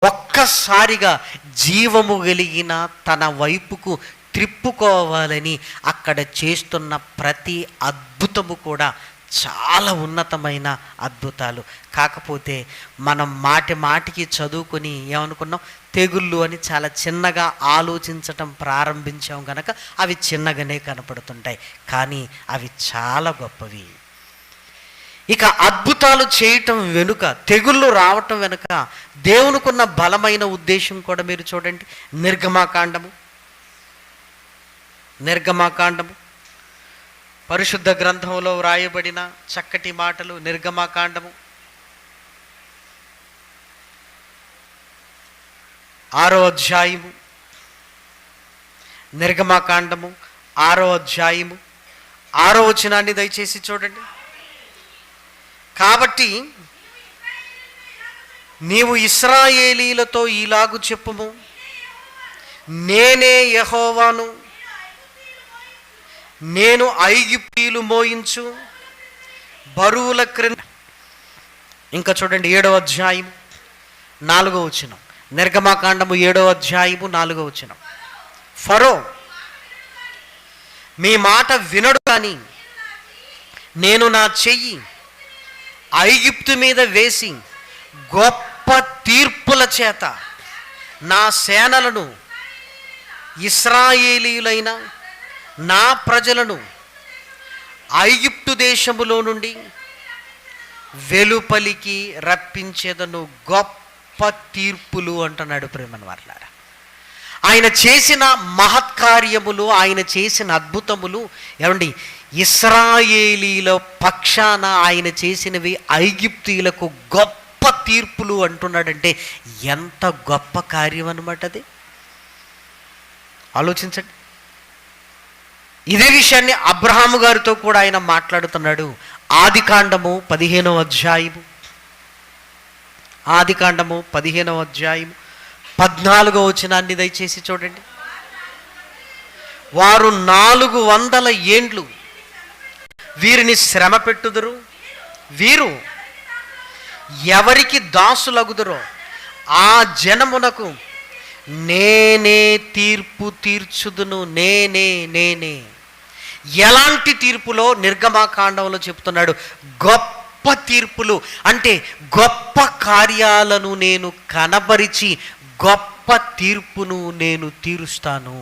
ఒక్కసారిగా జీవము కలిగిన తన వైపుకు త్రిప్పుకోవాలని అక్కడ చేస్తున్న ప్రతి అద్భుతము కూడా చాలా ఉన్నతమైన అద్భుతాలు. కాకపోతే మనం మాటి మాటికి చదువుకొని ఏమనుకున్నాం, తెగుళ్ళు అని చాలా చిన్నగా ఆలోచించటం ప్రారంభించాం కనుక అవి చిన్నగానే కనపడుతుంటాయి, కానీ అవి చాలా గొప్పవి. ఇక అద్భుతాలు చేయటం వెనుక, తెగుళ్ళు రావటం వెనుక దేవునికున్న బలమైన ఉద్దేశం కూడా మీరు చూడండి. నిర్గమాకాండము పరిశుద్ధ గ్రంథంలో వ్రాయబడిన చక్కటి మాటలు. నిర్గమాకాండము 6వ అధ్యాయము, నిర్గమాకాండము 6వ అధ్యాయము 6వ వచనాన్ని దయచేసి చూడండి. కాబట్టి నీవు ఇశ్రాయేలీలతో ఇలాగు చెప్పుము, నేనే యెహోవాను, నేను ఐగుప్తీయులు మోయించు బరువుల క్రింద. ఇంకా చూడండి 7వ అధ్యాయం 4వ వచనం. నిర్గమాకాండము 7వ అధ్యాయము 4వ వచనం. ఫరో మీ మాట వినడు, కానీ నేను నా చెయ్యి ఐగుప్తు మీద వేసి గొప్ప తీర్పుల చేత నా సేనలను, ఇశ్రాయేలీయులైన నా ప్రజలను ఐగుప్తు దేశములో నుండి వెలుపలికి రప్పించేదను. గొప్ప తీర్పులు అంటున్నాడు ప్రేమను వారలారా. ఆయన చేసిన మహత్కార్యములు, ఆయన చేసిన అద్భుతములు ఏమండి, ఇశ్రాయేలీల పక్షాన ఆయన చేసినవి ఐగుప్తీయులకు గొప్ప తీర్పులు అంటున్నాడంటే ఎంత గొప్ప కార్యం అన్నమాట అది. ఆలోచించండి. ఇదే విషయాన్ని అబ్రహాము గారితో కూడా ఆయన మాట్లాడుతున్నాడు. ఆదికాండము 15వ అధ్యాయము, ఆదికాండము 15వ అధ్యాయము 14వ వచనాన్ని దయచేసి చూడండి. వారు 400 ఏండ్లు వీరిని శ్రమ పెట్టుదురు, వీరు ఎవరికి దాసులగుదురో ఆ జనమునకు నేనే తీర్పు తీర్చుదును. నేనే. ఎలాంటి తీర్పులో నిర్గమాకాండంలో చెప్తున్నాడు. గొప్ప తీర్పులు అంటే గొప్ప కార్యాలను నేను కనబరిచి గొప్ప తీర్పును నేను తీరుస్తాను.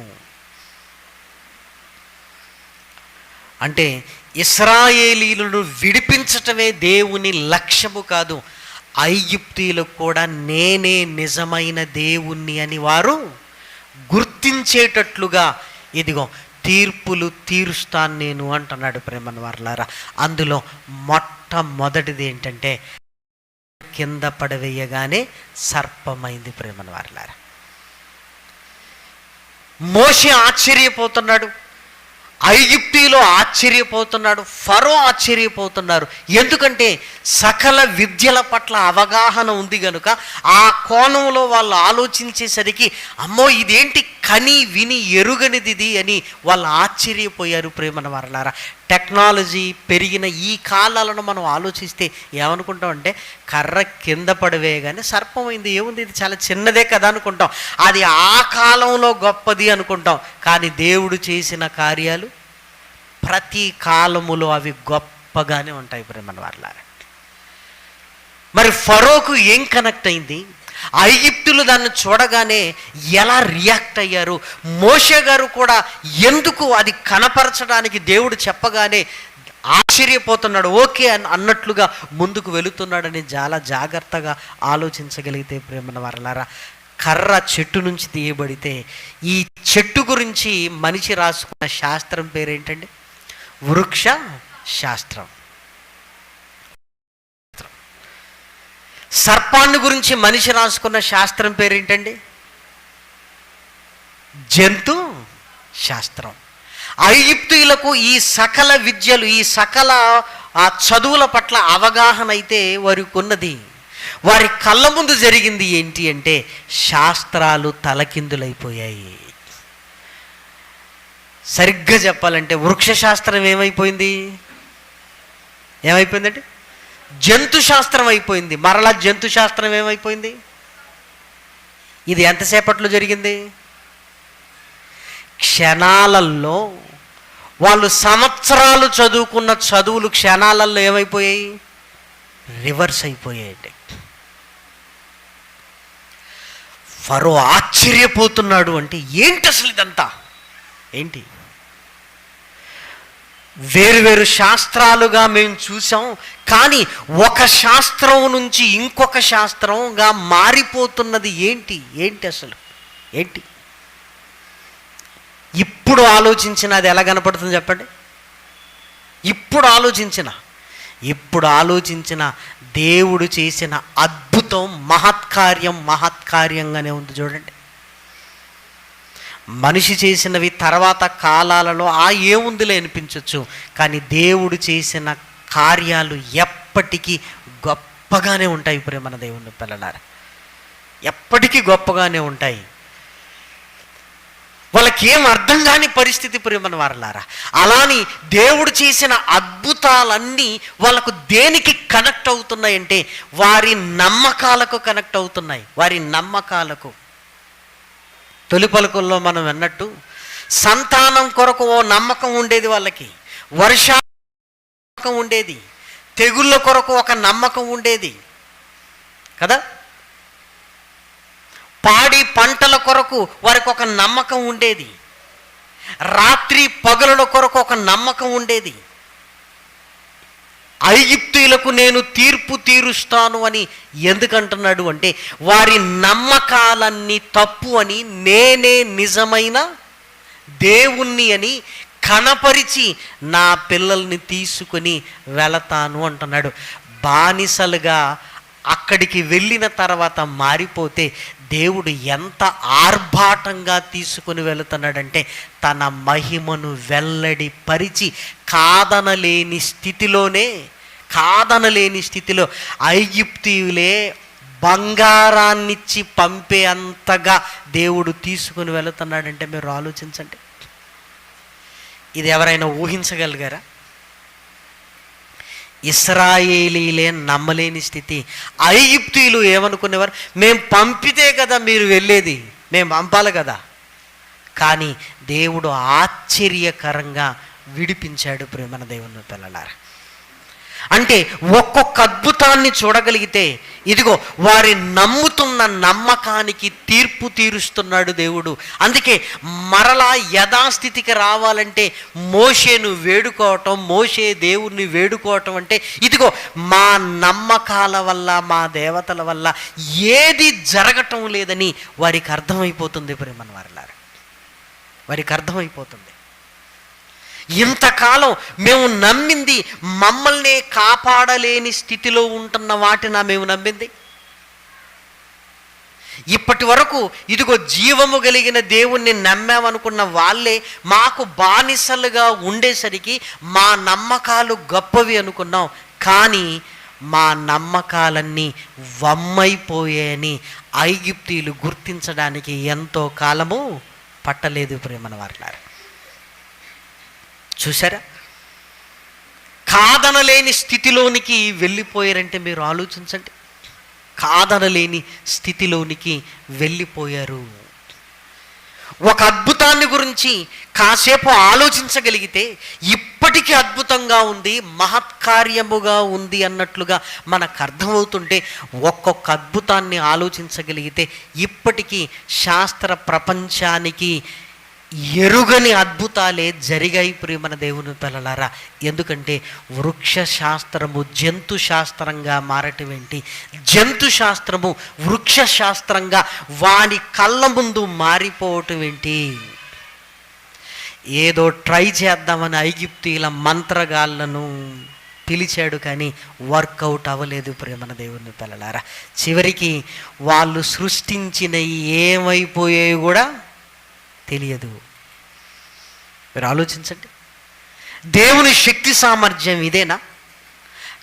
అంటే ఇశ్రాయేలీయులను విడిపించటమే దేవుని లక్ష్యము కాదు, ఐగుప్తీయులకు కూడా నేనే నిజమైన దేవుణ్ణి అని వారు గుర్తించేటట్లుగా ఇదిగో తీర్పులు తీరుస్తాను నేను అంటున్నాడు ప్రేమను వారలారా. అందులో మొట్టమొదటిది ఏంటంటే కింద పడవేయగానే సర్పమైంది ప్రేమను వారలారా. మోషే ఆశ్చర్యపోతున్నాడు, ఐగుప్తీయులు ఆశ్చర్యపోతున్నాడు, ఫరో ఆశ్చర్యపోతున్నారు. ఎందుకంటే సకల విద్యల పట్ల అవగాహన ఉంది కనుక ఆ కోణంలో వాళ్ళు ఆలోచించేసరికి అమ్మో ఇదేంటి కని విని ఎరుగనిది అని వాళ్ళు ఆశ్చర్యపోయారు ప్రేమన వారలారా. టెక్నాలజీ పెరిగిన ఈ కాలాలను మనం ఆలోచిస్తే ఏమనుకుంటామంటే కర్ర కింద పడవేయగానే సర్పమైంది, ఏముంది ఇది చాలా చిన్నదే కదా అనుకుంటాం. అది ఆ కాలంలో గొప్పది అనుకుంటాం. కానీ దేవుడు చేసిన కార్యాలు ప్రతి కాలములో అవి గొప్పగానే ఉంటాయి ప్రేమన వారలారా. మరి ఫరోకు ఏం కనెక్ట్ అయింది? ఐగుప్తులు దాన్ని చూడగానే ఎలా రియాక్ట్ అయ్యారు? మోషే గారు కూడా ఎందుకు అది కనపరచడానికి దేవుడు చెప్పగానే ఆశ్చర్యపోతున్నాడు, ఓకే అన్నట్లుగా ముందుకు వెళుతున్నాడని చాలా జాగ్రత్తగా ఆలోచించగలిగితే ప్రేమన వారలారా, కర్ర చెట్టు నుంచి తీయబడితే ఈ చెట్టు గురించి మనిషి రాసుకున్న శాస్త్రం పేరేంటండి? వృక్ష శాస్త్రం. సర్పాన్ని గురించి మనిషి రాసుకున్న శాస్త్రం పేరేంటండి? జంతు శాస్త్రం. ఐగుప్తీయులకు ఈ సకల విద్యలు, ఈ సకల చదువుల పట్ల అవగాహన అయితే వారికి ఉన్నది. వారి కళ్ళ ముందు జరిగింది ఏంటి అంటే శాస్త్రాలు తలకిందులైపోయాయి. సరిగ్గా చెప్పాలంటే వృక్ష శాస్త్రం ఏమైపోయిందంటే జంతు శాస్త్రం అయిపోయింది. మరలా జంతు శాస్త్రం ఏమైపోయింది? ఇది ఎంతసేపట్లో జరిగింది? క్షణాలలో. వాళ్ళు సంవత్సరాలు చదువుకున్న చదువులు క్షణాలలో ఏమైపోయాయి? రివర్స్ అయిపోయాయండి. ఫరో ఆశ్చర్యపోతున్నాడు. అంటే ఏంటి అసలు ఇదంతా? ఏంటి? వేరు శాస్త్రాలుగా మేము చూసాం, కానీ ఒక శాస్త్రం నుంచి ఇంకొక శాస్త్రంగా మారిపోతున్నది ఏంటి? ఏంటి ఏంటి? ఇప్పుడు ఆలోచించిన అది ఎలా కనపడుతుంది చెప్పండి? ఇప్పుడు ఆలోచించిన దేవుడు చేసిన అద్భుతం మహత్కార్యంగానే ఉంది. చూడండి, మనిషి చేసినవి తర్వాత కాలాలలో ఏముందిలే అనిపించవచ్చు, కానీ దేవుడు చేసిన కార్యాలు ఎప్పటికీ గొప్పగానే ఉంటాయి. ప్రేమ దేవుని పిల్లలారా, ఎప్పటికీ గొప్పగానే ఉంటాయి. వాళ్ళకి ఏం అర్థం కాని పరిస్థితి ప్రేమను వారలారా. అలాని దేవుడు చేసిన అద్భుతాలన్నీ వాళ్ళకు దేనికి కనెక్ట్ అవుతున్నాయంటే వారి నమ్మకాలకు కనెక్ట్ అవుతున్నాయి. వారి నమ్మకాలకు. తొలి పలుకుల్లో మనం విన్నట్టు సంతానం కొరకు ఓ నమ్మకం ఉండేది వాళ్ళకి, వర్షం ఉండేది, తెగుళ్ళ కొరకు ఒక నమ్మకం ఉండేది కదా, పాడి పంటల కొరకు వారికి ఒక నమ్మకం ఉండేది, రాత్రి పగలుల కొరకు ఒక నమ్మకం ఉండేది. ఐగుప్తీయులకు నేను తీర్పు తీరుస్తాను అని ఎందుకంటున్నాడు అంటే వారి నమ్మకాలన్నీ తప్పు అని, నేనే నిజమైన దేవుణ్ణి అని కనపరిచి నా పిల్లల్ని తీసుకొని వెళతాను అంటున్నాడు. బానిసలుగా అక్కడికి వెళ్ళిన తర్వాత మారిపోతే దేవుడు ఎంత ఆర్భాటంగా తీసుకుని వెళుతున్నాడంటే తన మహిమను వెల్లడిపరిచి కాదనలేని స్థితిలో ఐగుప్తీయులే బంగారాన్నిచ్చి పంపే అంతగా దేవుడు తీసుకుని వెళుతున్నాడంటే మీరు ఆలోచించండి. ఇది ఎవరైనా ఊహించగలిగారా? ఇశ్రాయేలీలే నమ్మలేని స్థితి. ఐగుప్తీయులు ఏమనుకునేవారు? మేము పంపితే కదా మీరు వెళ్ళేది, మేము పంపాలి కదా. కానీ దేవుడు ఆశ్చర్యకరంగా విడిపించాడు ప్రేమన దేవుని పిల్లలారా. అంటే ఒక్కొక్క అద్భుతాన్ని చూడగలిగితే ఇదిగో వారి నమ్ముతున్న నమ్మకానికి తీర్పు తీరుస్తున్నాడు దేవుడు. అందుకే మరలా యథాస్థితికి రావాలంటే మోషేను వేడుకోవటం, మోషే దేవుణ్ణి వేడుకోవటం అంటే ఇదిగో మా నమ్మకాల వల్ల, మా దేవతల వల్ల ఏది జరగటం లేదని వారికి అర్థమైపోతుంది ప్రేమన వారలారా. వారికి అర్థమైపోతుంది. ఇంతకాలం మేము నమ్మింది మమ్మల్ని కాపాడలేని స్థితిలో ఉంటున్న వాటినా మేము నమ్మింది. ఇప్పటి వరకు ఇదిగో జీవము కలిగిన దేవుణ్ణి నమ్మామనుకున్న వాళ్ళే మాకు బానిసలుగా ఉండేసరికి మా నమ్మకాలు గొప్పవి అనుకున్నాం. కానీ మా నమ్మకాలన్నీ వమ్మైపోయాయని ఐగుప్తీయులు గుర్తించడానికి ఎంతో కాలము పట్టలేదు ప్రేమన వారలారా. చూసారా? కాదనలేని స్థితిలోనికి వెళ్ళిపోయారంటే మీరు ఆలోచించండి. కాదనలేని స్థితిలోనికి వెళ్ళిపోయారు. ఒక అద్భుతాన్ని గురించి కాసేపు ఆలోచించగలిగితే ఇప్పటికీ అద్భుతంగా ఉంది, మహత్కార్యముగా ఉంది అన్నట్లుగా మనకు అర్థమవుతుంటే ఒక్కొక్క అద్భుతాన్ని ఆలోచించగలిగితే ఇప్పటికీ శాస్త్ర ప్రపంచానికి ఎరుగని అద్భుతాలే జరిగాయి ప్రియమైన దేవుని పిల్లలారా. ఎందుకంటే వృక్ష శాస్త్రము జంతు శాస్త్రంగా మారటం ఏంటి, జంతు శాస్త్రము వృక్ష శాస్త్రంగా వాని కళ్ళ ముందు మారిపోవటం ఏంటి? ఏదో ట్రై చేద్దామని ఐగుప్తీయుల మంత్రగాళ్ళను పిలిచాడు, కానీ వర్కౌట్ అవ్వలేదు ప్రేమన దేవుని పిల్లలారా. చివరికి వాళ్ళు సృష్టించిన ఏమైపోయాయి కూడా తెలియదు. మీరు ఆలోచించండి. దేవుని శక్తి సామర్థ్యం ఇదేనా?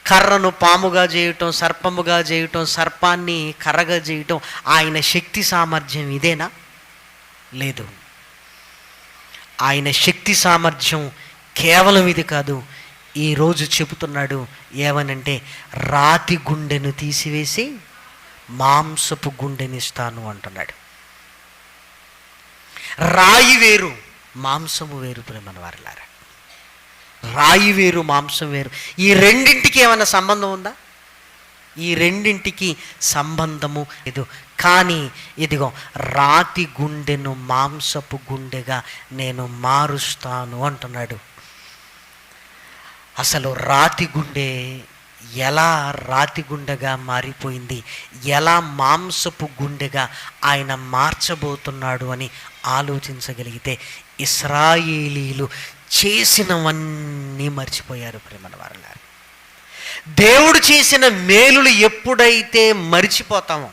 కర్రను పాముగా చేయటం, సర్పముగా చేయటం, సర్పాన్ని కర్రగా చేయటం ఆయన శక్తి సామర్థ్యం ఇదేనా? లేదు. ఆయన శక్తి సామర్థ్యం కేవలం ఇది కాదు. ఈరోజు చెబుతున్నాడు ఏమనంటే రాతి గుండెను తీసివేసి మాంసపు గుండెనిస్తాను అంటున్నాడు. రాయి వేరు, మాంసము వేరు ప్రేమన వారలారా. రాయి వేరు, మాంసం వేరు. ఈ రెండింటికి ఏమైనా సంబంధం ఉందా? ఈ రెండింటికి సంబంధము లేదు. కానీ ఇదిగో రాతి గుండెను మాంసపు గుండెగా నేను మారుస్తాను అంటున్నాడు. అసలు రాతి గుండె ఎలా రాతి గుండెగా మారిపోయింది, ఎలా మాంసపు గుండెగా ఆయన మార్చబోతున్నాడు అని ఆలోచించగలిగితే ఇశ్రాయేలీలు చేసినవన్నీ మర్చిపోయారు ప్రేమల వారలారా. దేవుడు చేసిన మేలులు ఎప్పుడైతే మరిచిపోతామో,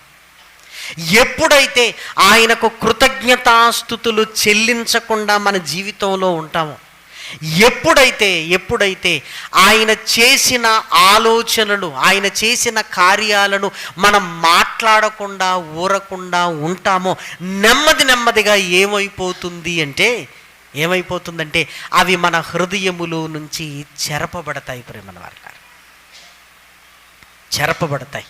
ఎప్పుడైతే ఆయనకు కృతజ్ఞతాస్తుతులు చెల్లించకుండా మన జీవితంలో ఉంటామో, ఎప్పుడైతే ఆయన చేసిన ఆలోచనలు, ఆయన చేసిన కార్యాలను మనం మాట్లాడకుండా ఊరకుండా ఉంటామో, నెమ్మదిగా ఏమైపోతుందంటే అవి మన హృదయములో నుంచి చెరపబడతాయి ప్రేమల వారలారా, చెరపబడతాయి.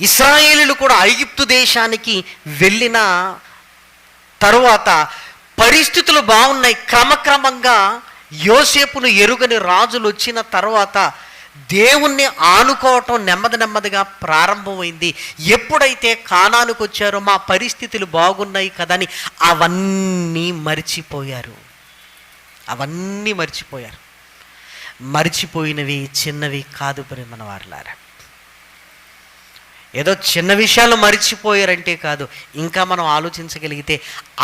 ఇశ్రాయేలీయులు కూడా ఐగుప్తు దేశానికి వెళ్ళిన తరువాత పరిస్థితులు బాగున్నాయి. క్రమక్రమంగా యోసేపును ఎరుగని రాజులు వచ్చిన తర్వాత దేవుణ్ణి ఆనుకోవటం నెమ్మదిగా ప్రారంభమైంది. ఎప్పుడైతే కానానుకు వచ్చారో మా పరిస్థితులు బాగున్నాయి కదని అవన్నీ మరిచిపోయారు. మరిచిపోయినవి చిన్నవి కాదు ప్రేమన వారలారా. ఏదో చిన్న విషయాలు మరిచిపోయారంటే కాదు, ఇంకా మనం ఆలోచించగలిగితే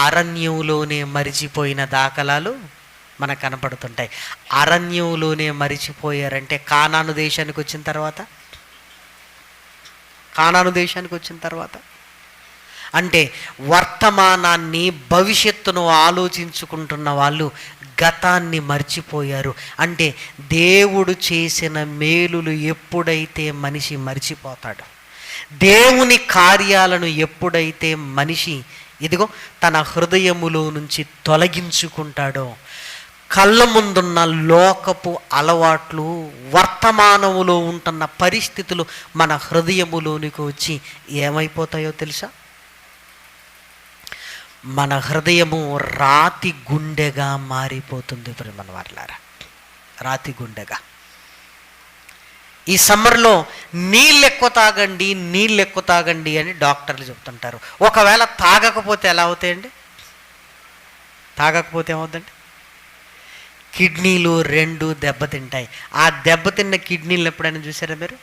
అరణ్యంలోనే మరిచిపోయిన దాఖలాలు మనకు కనపడుతుంటాయి. అరణ్యంలోనే మరిచిపోయారంటే కానాను దేశానికి వచ్చిన తర్వాత అంటే వర్తమానాన్ని భవిష్యత్తును ఆలోచించుకుంటున్న వాళ్ళు గతాన్ని మర్చిపోయారు. అంటే దేవుడు చేసిన మేలులు ఎప్పుడైతే మనిషి మర్చిపోతాడో, దేవుని కార్యాలను ఎప్పుడైతే మనిషి ఇదిగో తన హృదయములో నుంచి తొలగించుకుంటాడో, కళ్ళ ముందున్న లోకపు అలవాట్లు, వర్తమానములో ఉంటున్న పరిస్థితులు మన హృదయములోనికి వచ్చి ఏమైపోతాయో తెలుసా? మన హృదయము రాతి గుండెగా మారిపోతుంది ప్రేమల వారలారా, రాతి గుండెగా. ఈ సమ్మర్లో నీళ్ళు ఎక్కువ తాగండి అని డాక్టర్లు చెప్తుంటారు. ఒకవేళ తాగకపోతే ఎలా అవుతాయండి? తాగకపోతే ఏమవుతుందండి? కిడ్నీలు 2 దెబ్బతింటాయి. ఆ దెబ్బతిన్న కిడ్నీలు ఎప్పుడైనా చూసారా మీరు?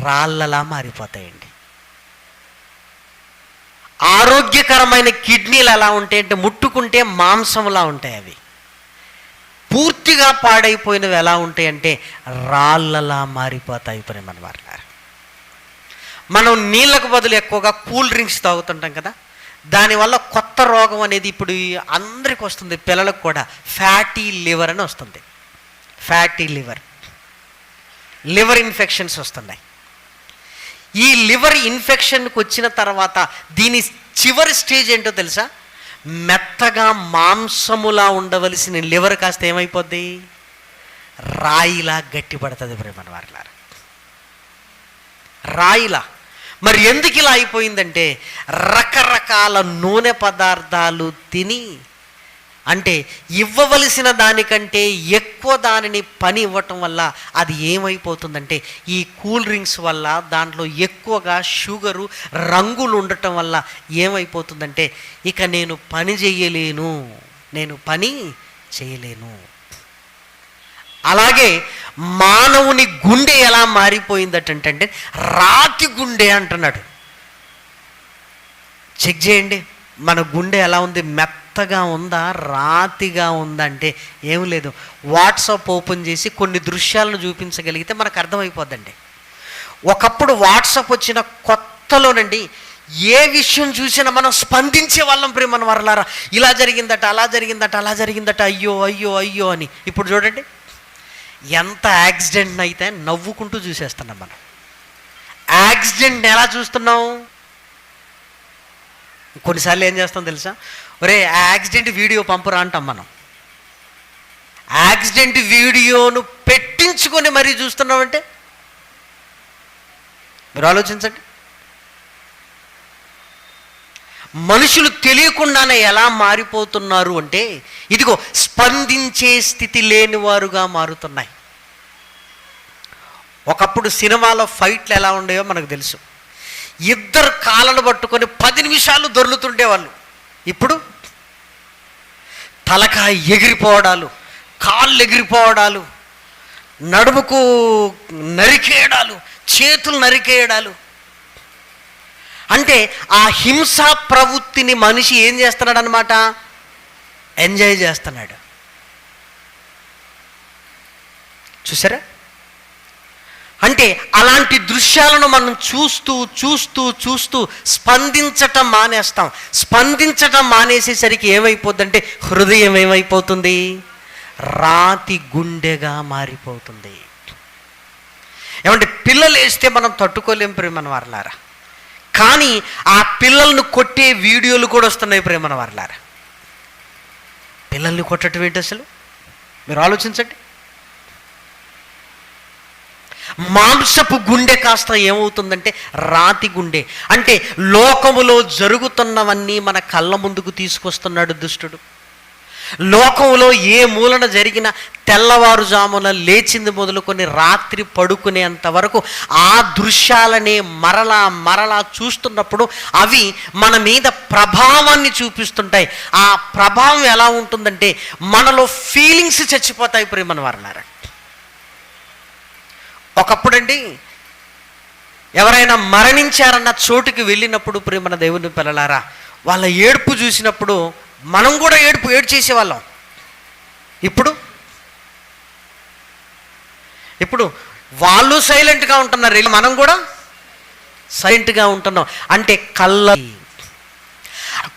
రాళ్ళలా మారిపోతాయండి. ఆరోగ్యకరమైన కిడ్నీలు ఎలా ఉంటాయంటే ముట్టుకుంటే మాంసంలా ఉంటాయి. అవి పూర్తిగా పాడైపోయినవి ఎలా ఉంటాయంటే రాళ్ళలా మారిపోతాయి ప్రేమల వారలారా. మనం నీళ్ళకు బదులు ఎక్కువగా కూల్ డ్రింక్స్ తాగుతుంటాం కదా, దానివల్ల కొత్త రోగం అనేది ఇప్పుడు అందరికి వస్తుంది. పిల్లలకు కూడా ఫ్యాటీ లివర్ అని వస్తుంది. ఫ్యాటీ లివర్ ఇన్ఫెక్షన్స్ వస్తున్నాయి. ఈ లివర్ ఇన్ఫెక్షన్కి వచ్చిన తర్వాత దీని చివరి స్టేజ్ ఏంటో తెలుసా? మెత్తగా మాంసములా ఉండవలసిన లివర్ కాస్త ఏమైపోద్ది? రాయిలా గట్టిపడుతుంది ప్రేమల వారలారా, రాయిలా. మరి ఎందుకు ఇలా అయిపోయిందంటే రకరకాల నూనె పదార్థాలు తిని, అంటే ఇవ్వవలసిన దానికంటే ఎక్కువ దానిని పని ఇవ్వటం వల్ల అది ఏమైపోతుందంటే ఈ కూల్ డ్రింక్స్ వల్ల దాంట్లో ఎక్కువగా షుగరు, రంగులు ఉండటం వల్ల ఏమైపోతుందంటే ఇక నేను పని చేయలేను. అలాగే మానవుని గుండె ఎలా మారిపోయిందటంటే రాతి గుండె అంటున్నాడు. చెక్ చేయండి మన గుండె ఎలా ఉంది? మెత్తగా ఉందా, రాతిగా ఉందా అంటే ఏం లేదు. వాట్సాప్ ఓపెన్ చేసి కొన్ని దృశ్యాలను చూపించగలిగితే మనకు అర్థమైపోద్దండి. ఒకప్పుడు వాట్సాప్ వచ్చిన కొత్తలోనండి ఏ విషయం చూసినా మనం స్పందించే వాళ్ళం ప్రేమన వారలారా. ఇలా జరిగిందట, అలా జరిగిందట, అయ్యో అని. ఇప్పుడు చూడండి ఎంత యాక్సిడెంట్ అయితే నవ్వుకుంటూ చూసేస్తున్నాం మనం. యాక్సిడెంట్ ఎలా చూస్తున్నాం? కొన్నిసార్లు ఏం చేస్తాం తెలుసా? ఒరే యాక్సిడెంట్ వీడియో పంపురా అంటాం మనం. యాక్సిడెంట్ వీడియోను పెట్టించుకొని మరీ చూస్తున్నామంటే మీరు ఆలోచించండి. మనుషులు తెలియకుండానే ఎలా మారిపోతున్నారు అంటే, ఇదిగో స్పందించే స్థితి లేని వారుగా మారుతున్నాయి. ఒకప్పుడు సినిమాలో ఫైట్లు ఎలా ఉండేవో మనకు తెలుసు. ఇద్దరు కాళ్ళను పట్టుకొని 10 నిమిషాలు దొర్లుతుండేవాళ్ళు. ఇప్పుడు తలకాయ ఎగిరిపోవడాలు, కాళ్ళు ఎగిరిపోవడాలు, నడుముకు నరికేయడాలు, చేతులు నరికేయడాలు. అంటే ఆ హింసా ప్రవృత్తిని మనిషి ఏం చేస్తున్నాడు అనమాట? ఎంజాయ్ చేస్తున్నాడు. చూసారా? అంటే అలాంటి దృశ్యాలను మనం చూస్తూ చూస్తూ చూస్తూ స్పందించటం మానేస్తాం. స్పందించటం మానేసేసరికి ఏమైపోద్దంటే హృదయం ఏమైపోతుంది? రాతి గుండెగా మారిపోతుంది. ఏమంటే పిల్లలు వేస్తే మనం తట్టుకోలేం ప్రేమన వారలారా. కానీ ఆ పిల్లలను కొట్టే వీడియోలు కూడా వస్తున్నాయి ప్రేమన వారలారా. పిల్లల్ని కొట్టడం ఏంటి అసలు? మీరు ఆలోచించండి. మాంసపు గుండె కాస్త ఏమవుతుందంటే రాతి గుండె. అంటే లోకములో జరుగుతున్నవన్నీ మన కళ్ళ ముందుకు తీసుకొస్తున్నాడు దుష్టుడు. లోకంలో ఏ మూలన జరిగిన తెల్లవారుజామున లేచింది మొదలుకొని రాత్రి పడుకునేంత వరకు ఆ దృశ్యాలనే మరలా మరలా చూస్తున్నప్పుడు అవి మన మీద ప్రభావాన్ని చూపిస్తుంటాయి. ఆ ప్రభావం ఎలా ఉంటుందంటే మనలో ఫీలింగ్స్ చచ్చిపోతాయి ప్రేమను వారలారా. ఒకప్పుడండి ఎవరైనా మరణించారన్న చోటుకి వెళ్ళినప్పుడు ప్రేమన దేవుని పిల్లలారా, వాళ్ళ ఏడుపు చూసినప్పుడు మనం కూడా ఏడ్చేసేవాళ్ళం. ఇప్పుడు వాళ్ళు సైలెంట్గా ఉంటున్నారు, మనం కూడా సైలెంట్గా ఉంటున్నాం. అంటే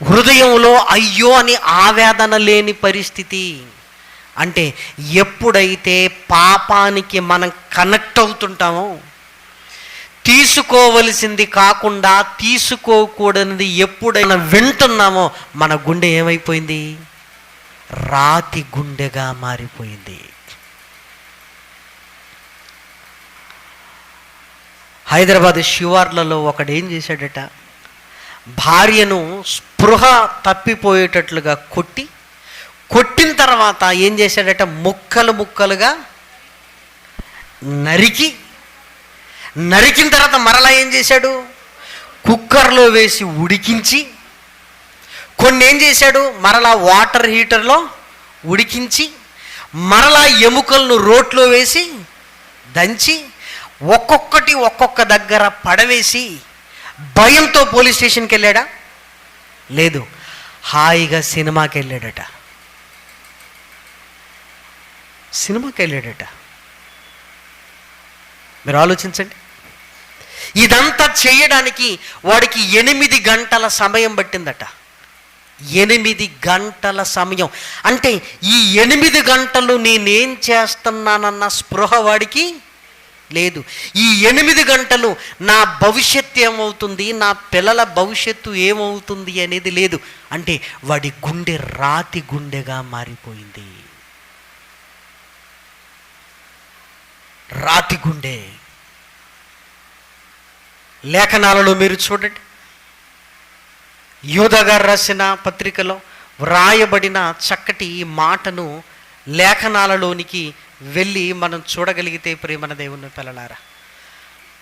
హృదయంలో అయ్యో అని ఆవేదన లేని పరిస్థితి. అంటే ఎప్పుడైతే పాపానికి మనం కనెక్ట్ అవుతుంటామో, తీసుకోవలసింది కాకుండా తీసుకోకూడనిది ఎప్పుడైనా వింటున్నామో మన గుండె ఏమైపోయింది? రాతి గుండెగా మారిపోయింది. హైదరాబాద్ శివార్లలో ఒకడు ఏం చేశాడట, భార్యను స్పృహ తప్పిపోయేటట్లుగా కొట్టిన తర్వాత ఏం చేశాడట, ముక్కలు ముక్కలుగా నరికిన తర్వాత మరలా ఏం చేశాడు, కుక్కర్లో వేసి ఉడికించి, కొన్ని ఏం చేశాడు మరలా వాటర్ హీటర్లో ఉడికించి, మరలా ఎముకలను రోట్లో వేసి దంచి ఒక్కొక్కటి ఒక్కొక్క దగ్గర పడవేసి భయంతో పోలీస్ స్టేషన్కి వెళ్ళాడా? లేదు, హాయిగా సినిమాకి వెళ్ళాడట. మీరు ఆలోచించండి. ఇదంతా చేయడానికి వాడికి 8 గంటల సమయం పట్టిందట. 8 గంటల సమయం. అంటే ఈ 8 గంటలు నేనేం చేస్తున్నానన్న స్పృహ వాడికి లేదు. ఈ 8 గంటలు నా భవిష్యత్తు ఏమవుతుంది, నా పిల్లల భవిష్యత్తు ఏమవుతుంది అనేది లేదు. అంటే వాడి గుండె రాతి గుండెగా మారిపోయింది. రాతి గుండె. లేఖనాలలో మీరు చూడండి, యూదా గారు రాసిన పత్రికలో వ్రాయబడిన చక్కటి మాటను లేఖనాలలోనికి వెళ్ళి మనం చూడగలిగితే ప్రేమన దేవుని పిల్లలారా,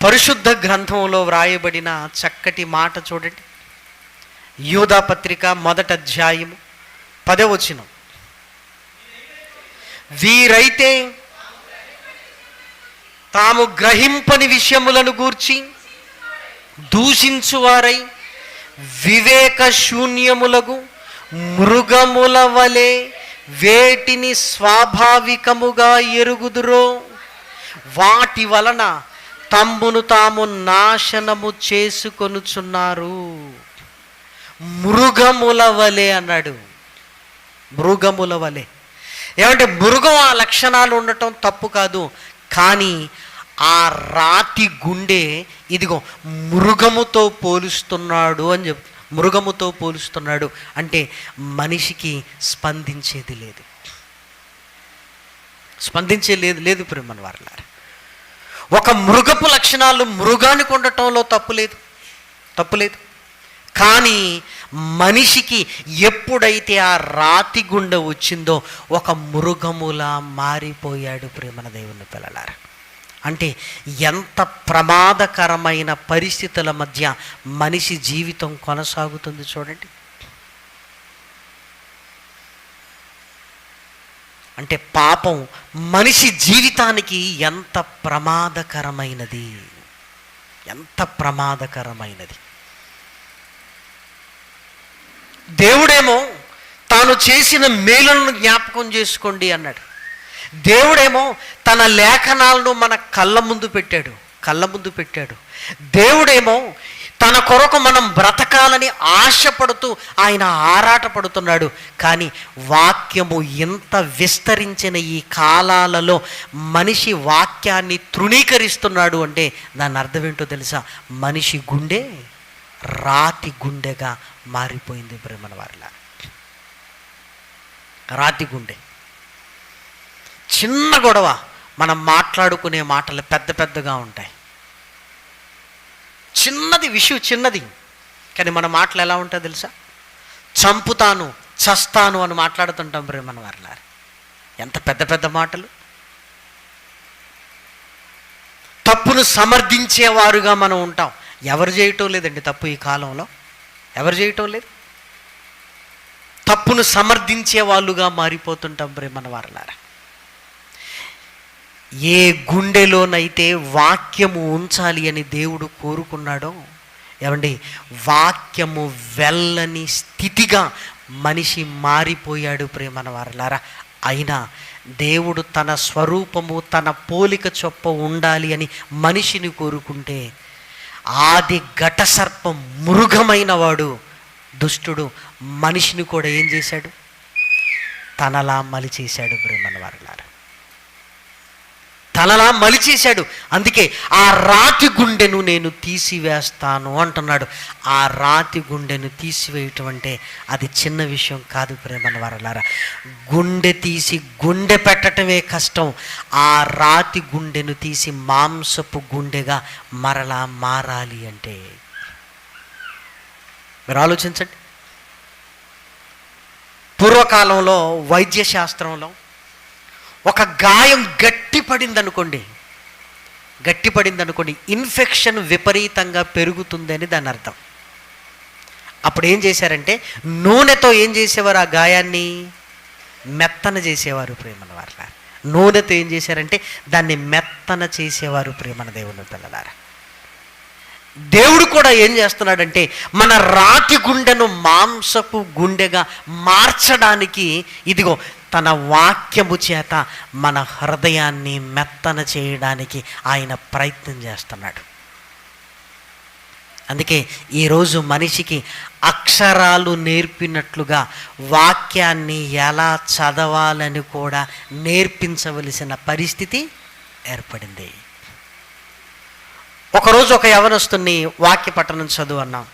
పరిశుద్ధ గ్రంథంలో వ్రాయబడిన చక్కటి మాట చూడండి. యూదా పత్రిక 1వ అధ్యాయము 10వ వచనం. వీరైతే తాము గ్రహింపని విషయములను గూర్చి దూషించువారై వివేక శూన్యములకు మృగముల వలె వేటిని స్వాభావికముగా ఎరుగుదురో వాటి వలన తమ్మును తాము నాశనము చేసుకొనుచున్నారు. మృగముల వలె అన్నాడు. మృగముల వలె. ఏమంటే మృగం ఆ లక్షణాలు ఉండటం తప్పు కాదు, కానీ ఆ రాతి గుండె ఇదిగో మృగముతో పోలుస్తున్నాడు అని మృగముతో పోలుస్తున్నాడు. అంటే మనిషికి స్పందించేది లేదు ప్రేమన వారలారా. ఒక మృగపు లక్షణాలు మృగానికి ఉండటంలో తప్పు లేదు. కానీ మనిషికి ఎప్పుడైతే ఆ రాతి గుండె వచ్చిందో ఒక మృగములా మారిపోయాడు. ప్రేమన దేవుని పిల్లలారా, అంటే ఎంత ప్రమాదకరమైన పరిస్థితుల మధ్య మనిషి జీవితం కొనసాగుతుంది చూడండి. అంటే పాపం మనిషి జీవితానికి ఎంత ప్రమాదకరమైనది, ఎంత ప్రమాదకరమైనది. దేవుడేమో తాను చేసిన మేలులను జ్ఞాపకం చేసుకోండి అన్నాడు. దేవుడేమో తన లేఖనాలను మన కళ్ళ ముందు పెట్టాడు. దేవుడేమో తన కొరకు మనం బ్రతకాలని ఆశపడుతూ ఆయన ఆరాటపడుతున్నాడు. కానీ వాక్యము ఎంత విస్తరించిన ఈ కాలాలలో మనిషి వాక్యాన్ని తృణీకరిస్తున్నాడు అంటే దాని అర్థం ఏంటో తెలుసా? మనిషి గుండె రాతి గుండెగా మారిపోయింది. ప్రేమల వారిలా, రాతి గుండె. చిన్న గొడవ మనం మాట్లాడుకునే మాటలు పెద్ద పెద్దగా ఉంటాయి. చిన్నది విషయం చిన్నది, కానీ మన మాటలు ఎలా ఉంటాయో తెలుసా? చంపుతాను, చస్తాను అని మాట్లాడుతుంటాం ప్రేమల వారిలా. ఎంత పెద్ద పెద్ద మాటలు. తప్పును సమర్థించేవారుగా మనం ఉంటాం. ఎవరు చేయటం లేదండి తప్పు ఈ కాలంలో, ఎవరు చేయటం లేదు. తప్పును సమర్థించే వాళ్ళుగా మారిపోతుంటాం ప్రేమన వారలారా. ఏ గుండెలోనైతే వాక్యము ఉంచాలి అని దేవుడు కోరుకున్నాడో, ఏమండి, వాక్యము వెళ్ళని స్థితిగా మనిషి మారిపోయాడు ప్రేమన వారలారా. అయినా దేవుడు తన స్వరూపము తన పోలిక చొప్ప ఉండాలి అని మనిషిని కోరుకుంటే, ఆది ఘటసర్పం మృగమైన వాడు దుష్టుడు మనిషిని కూడా ఏం చేశాడు? తనలా మలిచేశాడు ప్రేమల వారలారా, తనలా మలిచేశాడు. అందుకే ఆ రాతి గుండెను నేను తీసివేస్తాను అంటున్నాడు. ఆ రాతి గుండెను తీసివేయటం అంటే అది చిన్న విషయం కాదు ప్రేమల వారలారా. గుండె తీసి గుండె పెట్టడమే కష్టం. ఆ రాతి గుండెను తీసి మాంసపు గుండెగా మరలా మారాలి అంటే మీరు ఆలోచించండి. పూర్వకాలంలో వైద్య శాస్త్రంలో ఒక గాయం గట్టిపడిందనుకోండి, ఇన్ఫెక్షన్ విపరీతంగా పెరుగుతుందని దాని అర్థం. అప్పుడు ఏం చేశారంటే నూనెతో ఏం చేసేవారు? ఆ గాయాన్ని మెత్తన చేసేవారు ప్రేమల వారలారా. నూనెతో ఏం చేశారంటే దాన్ని మెత్తన చేసేవారు ప్రేమన దేవుని పిల్లలారా. దేవుడు కూడా ఏం చేస్తున్నాడంటే మన రాతి గుండెను మాంసపు గుండెగా మార్చడానికి ఇదిగో తన వాక్యము చేత మన హృదయాన్ని మెత్తన చేయడానికి ఆయన ప్రయత్నం చేస్తున్నాడు. అందుకే ఈరోజు మనిషికి అక్షరాలు నేర్పినట్లుగా వాక్యాన్ని ఎలా చదవాలని కూడా నేర్పించవలసిన పరిస్థితి ఏర్పడింది. ఒకరోజు ఒక యవనస్తుని వాక్య పఠనం చదువు అన్నాం.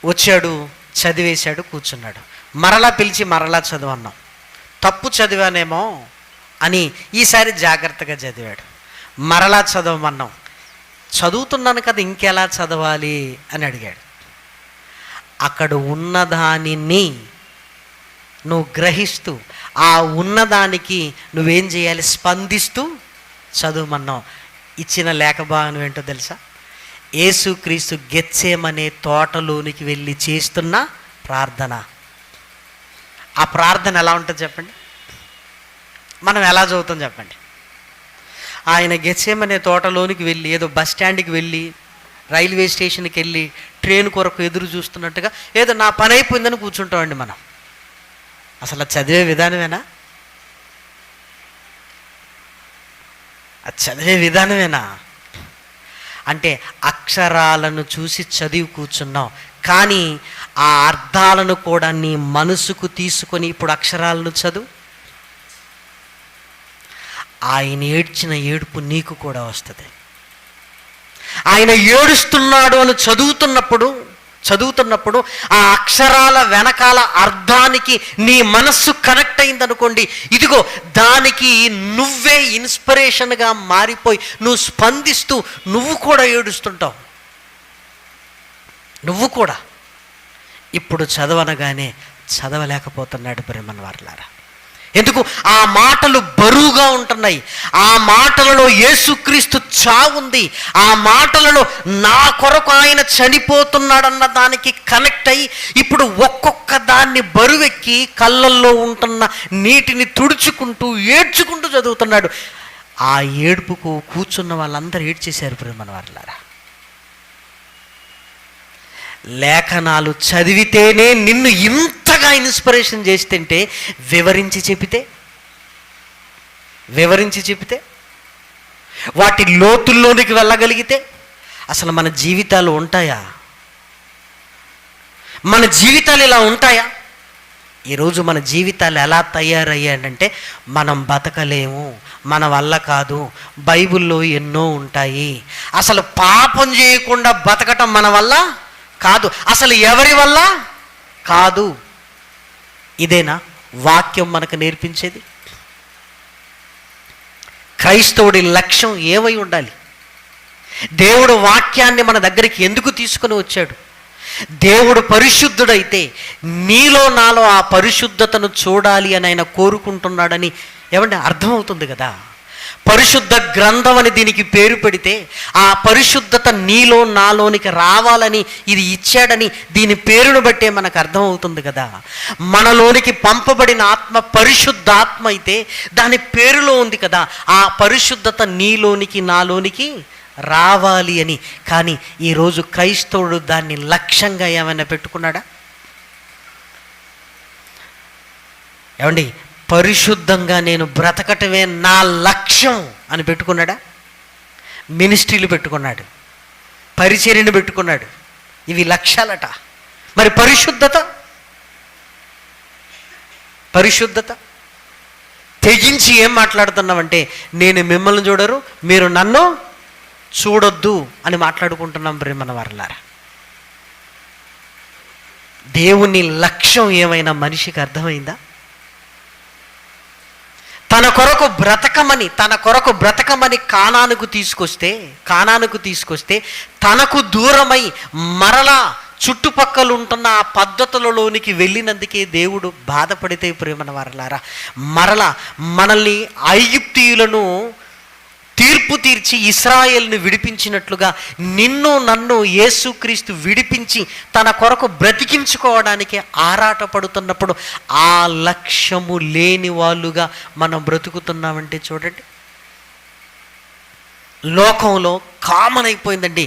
వచ్చాడు, చదివేశాడు, కూర్చున్నాడు. మరలా పిలిచి మరలా చదువు అన్నాం. తప్పు చదివానేమో అని ఈసారి జాగ్రత్తగా చదివాడు. మరలా చదవమన్నాం. చదువుతున్నాను కదా ఇంకెలా చదవాలి అని అడిగాడు. అక్కడ ఉన్నదానిని నువ్వు గ్రహిస్తూ ఆ ఉన్నదానికి నువ్వేం చేయాలి? స్పందిస్తూ చదువుమన్నాం. ఇచ్చిన లేఖ భాగం ఏంటో తెలుసా? యేసుక్రీస్తు గెత్సేమనే తోటలోనికి వెళ్ళి చేస్తున్న ప్రార్థన. ఆ ప్రార్థన ఎలా ఉంటుంది చెప్పండి? మనం ఎలా చదువుతాం చెప్పండి? ఆయన గెత్సేమనే తోటలోనికి వెళ్ళి, ఏదో బస్ స్టాండ్కి వెళ్ళి, రైల్వే స్టేషన్కి వెళ్ళి ట్రైన్ కొరకు ఎదురు చూస్తున్నట్టుగా ఏదో నా పని అయిపోయిందని కూర్చుంటామండి మనం. అసలు చదివే విధానమేనా? అది చదివే విధానమేనా? అంటే అక్షరాలను చూసి చదివి కూర్చున్నాం, కానీ ఆ అర్థాలను కూడా నీ మనసుకు తీసుకొని ఇప్పుడు అక్షరాలను చదువు. ఆయన ఏడ్చిన ఏడుపు నీకు కూడా వస్తుంది. ఆయన ఏడుస్తున్నాడు అని చదువుతున్నప్పుడు ఆ అక్షరాల వెనకాల అర్థానికి నీ మనస్సు కనెక్ట్ అయిందనుకోండి, ఇదిగో దానికి నువ్వే ఇన్స్పిరేషన్గా మారిపోయి నువ్వు స్పందిస్తూ నువ్వు కూడా ఏడుస్తుంటావు. నువ్వు కూడా ఇప్పుడు చదవనగానే చదవలేకపోతున్నాడు ప్రేమన్న వారలారా. ఎందుకు? ఆ మాటలు బరువుగా ఉంటున్నాయి. ఆ మాటలలో యేసుక్రీస్తు చావుంది. ఆ మాటలలో నా కొరకు ఆయన చనిపోతున్నాడన్న దానికి కనెక్ట్ అయ్యి ఇప్పుడు ఒక్కొక్క దాన్ని బరువెక్కి కళ్ళల్లో ఉంటున్న నీటిని తుడుచుకుంటూ ఏడ్చుకుంటూ చదువుతున్నాడు. ఆ ఏడుపుకు కూర్చున్న వాళ్ళందరూ ఏడ్చేశారు ప్రేమన్న వారలారా. లేఖనాలు చదివితేనే నిన్ను ఇంతగా ఇన్స్పిరేషన్ చేస్తుంటే వివరించి చెబితే వాటి లోతుల్లోనికి వెళ్ళగలిగితే అసలు మన జీవితాలు ఉంటాయా? మన జీవితాలు ఇలా ఉంటాయా? ఈరోజు మన జీవితాలు ఎలా తయారయ్యాయంటే మనం బతకలేము, మన వల్ల కాదు, బైబిల్లో ఎన్నో ఉంటాయి, అసలు పాపం చేయకుండా బతకటం మన వల్ల కాదు, అసలు ఎవరి వల్ల కాదు. ఇదేనా వాక్యం మనకు నేర్పించేది? క్రైస్తవుడి లక్ష్యం ఏమై ఉండాలి? దేవుడు వాక్యాన్ని మన దగ్గరికి ఎందుకు తీసుకొని వచ్చాడు? దేవుడు పరిశుద్ధుడైతే నీలో నాలో ఆ పరిశుద్ధతను చూడాలి అని ఆయన కోరుకుంటున్నాడని ఏమంటే అర్థమవుతుంది కదా. పరిశుద్ధ గ్రంథం అని దీనికి పేరు పెడితే ఆ పరిశుద్ధత నీలో నాలోనికి రావాలని ఇది ఇచ్చాడని దీని పేరును బట్టే మనకు అర్థమవుతుంది కదా. మనలోనికి పంపబడిన ఆత్మ పరిశుద్ధాత్మ అయితే దాని పేరులో ఉంది కదా, ఆ పరిశుద్ధత నీలోనికి నాలోనికి రావాలి అని. కానీ ఈరోజు క్రైస్తవుడు దాన్ని లక్ష్యంగా ఏమైనా పెట్టుకున్నాడా? ఏమండి, పరిశుద్ధంగా నేను బ్రతకటమే నా లక్ష్యం అని పెట్టుకున్నాడా? మినిస్ట్రీలు పెట్టుకున్నాడు, పరిచర్యను పెట్టుకున్నాడు, ఇవి లక్ష్యాలట. మరి పరిశుద్ధత తెగించి ఏం మాట్లాడుతున్నామంటే నేను మిమ్మల్ని చూడరు, మీరు నన్ను చూడొద్దు అని మాట్లాడుకుంటున్నాం ప్రేమన్న వారలారా. దేవుని లక్ష్యం ఏమైనా మనిషికి అర్థమైందా? తన కొరకు బ్రతకమని కానానుకు తీసుకొస్తే తనకు దూరమై మరలా చుట్టుపక్కల ఉంటున్న ఆ పద్ధతులలోనికి వెళ్ళినందుకే దేవుడు బాధపడితే ప్రేమన్న వారలారా, మరలా మనల్ని ఐగుప్తీయులను తీర్పు తీర్చి ఇశ్రాయేలును విడిపించినట్లుగా నిన్ను నన్ను యేసుక్రీస్తు విడిపించి తన కొరకు బ్రతికించుకోవడానికి ఆరాటపడుతున్నప్పుడు ఆ లక్ష్యము లేని వాళ్ళుగా మనం బ్రతుకుతున్నామంటే చూడండి. లోకంలో కామన్ అయిపోయిందండి,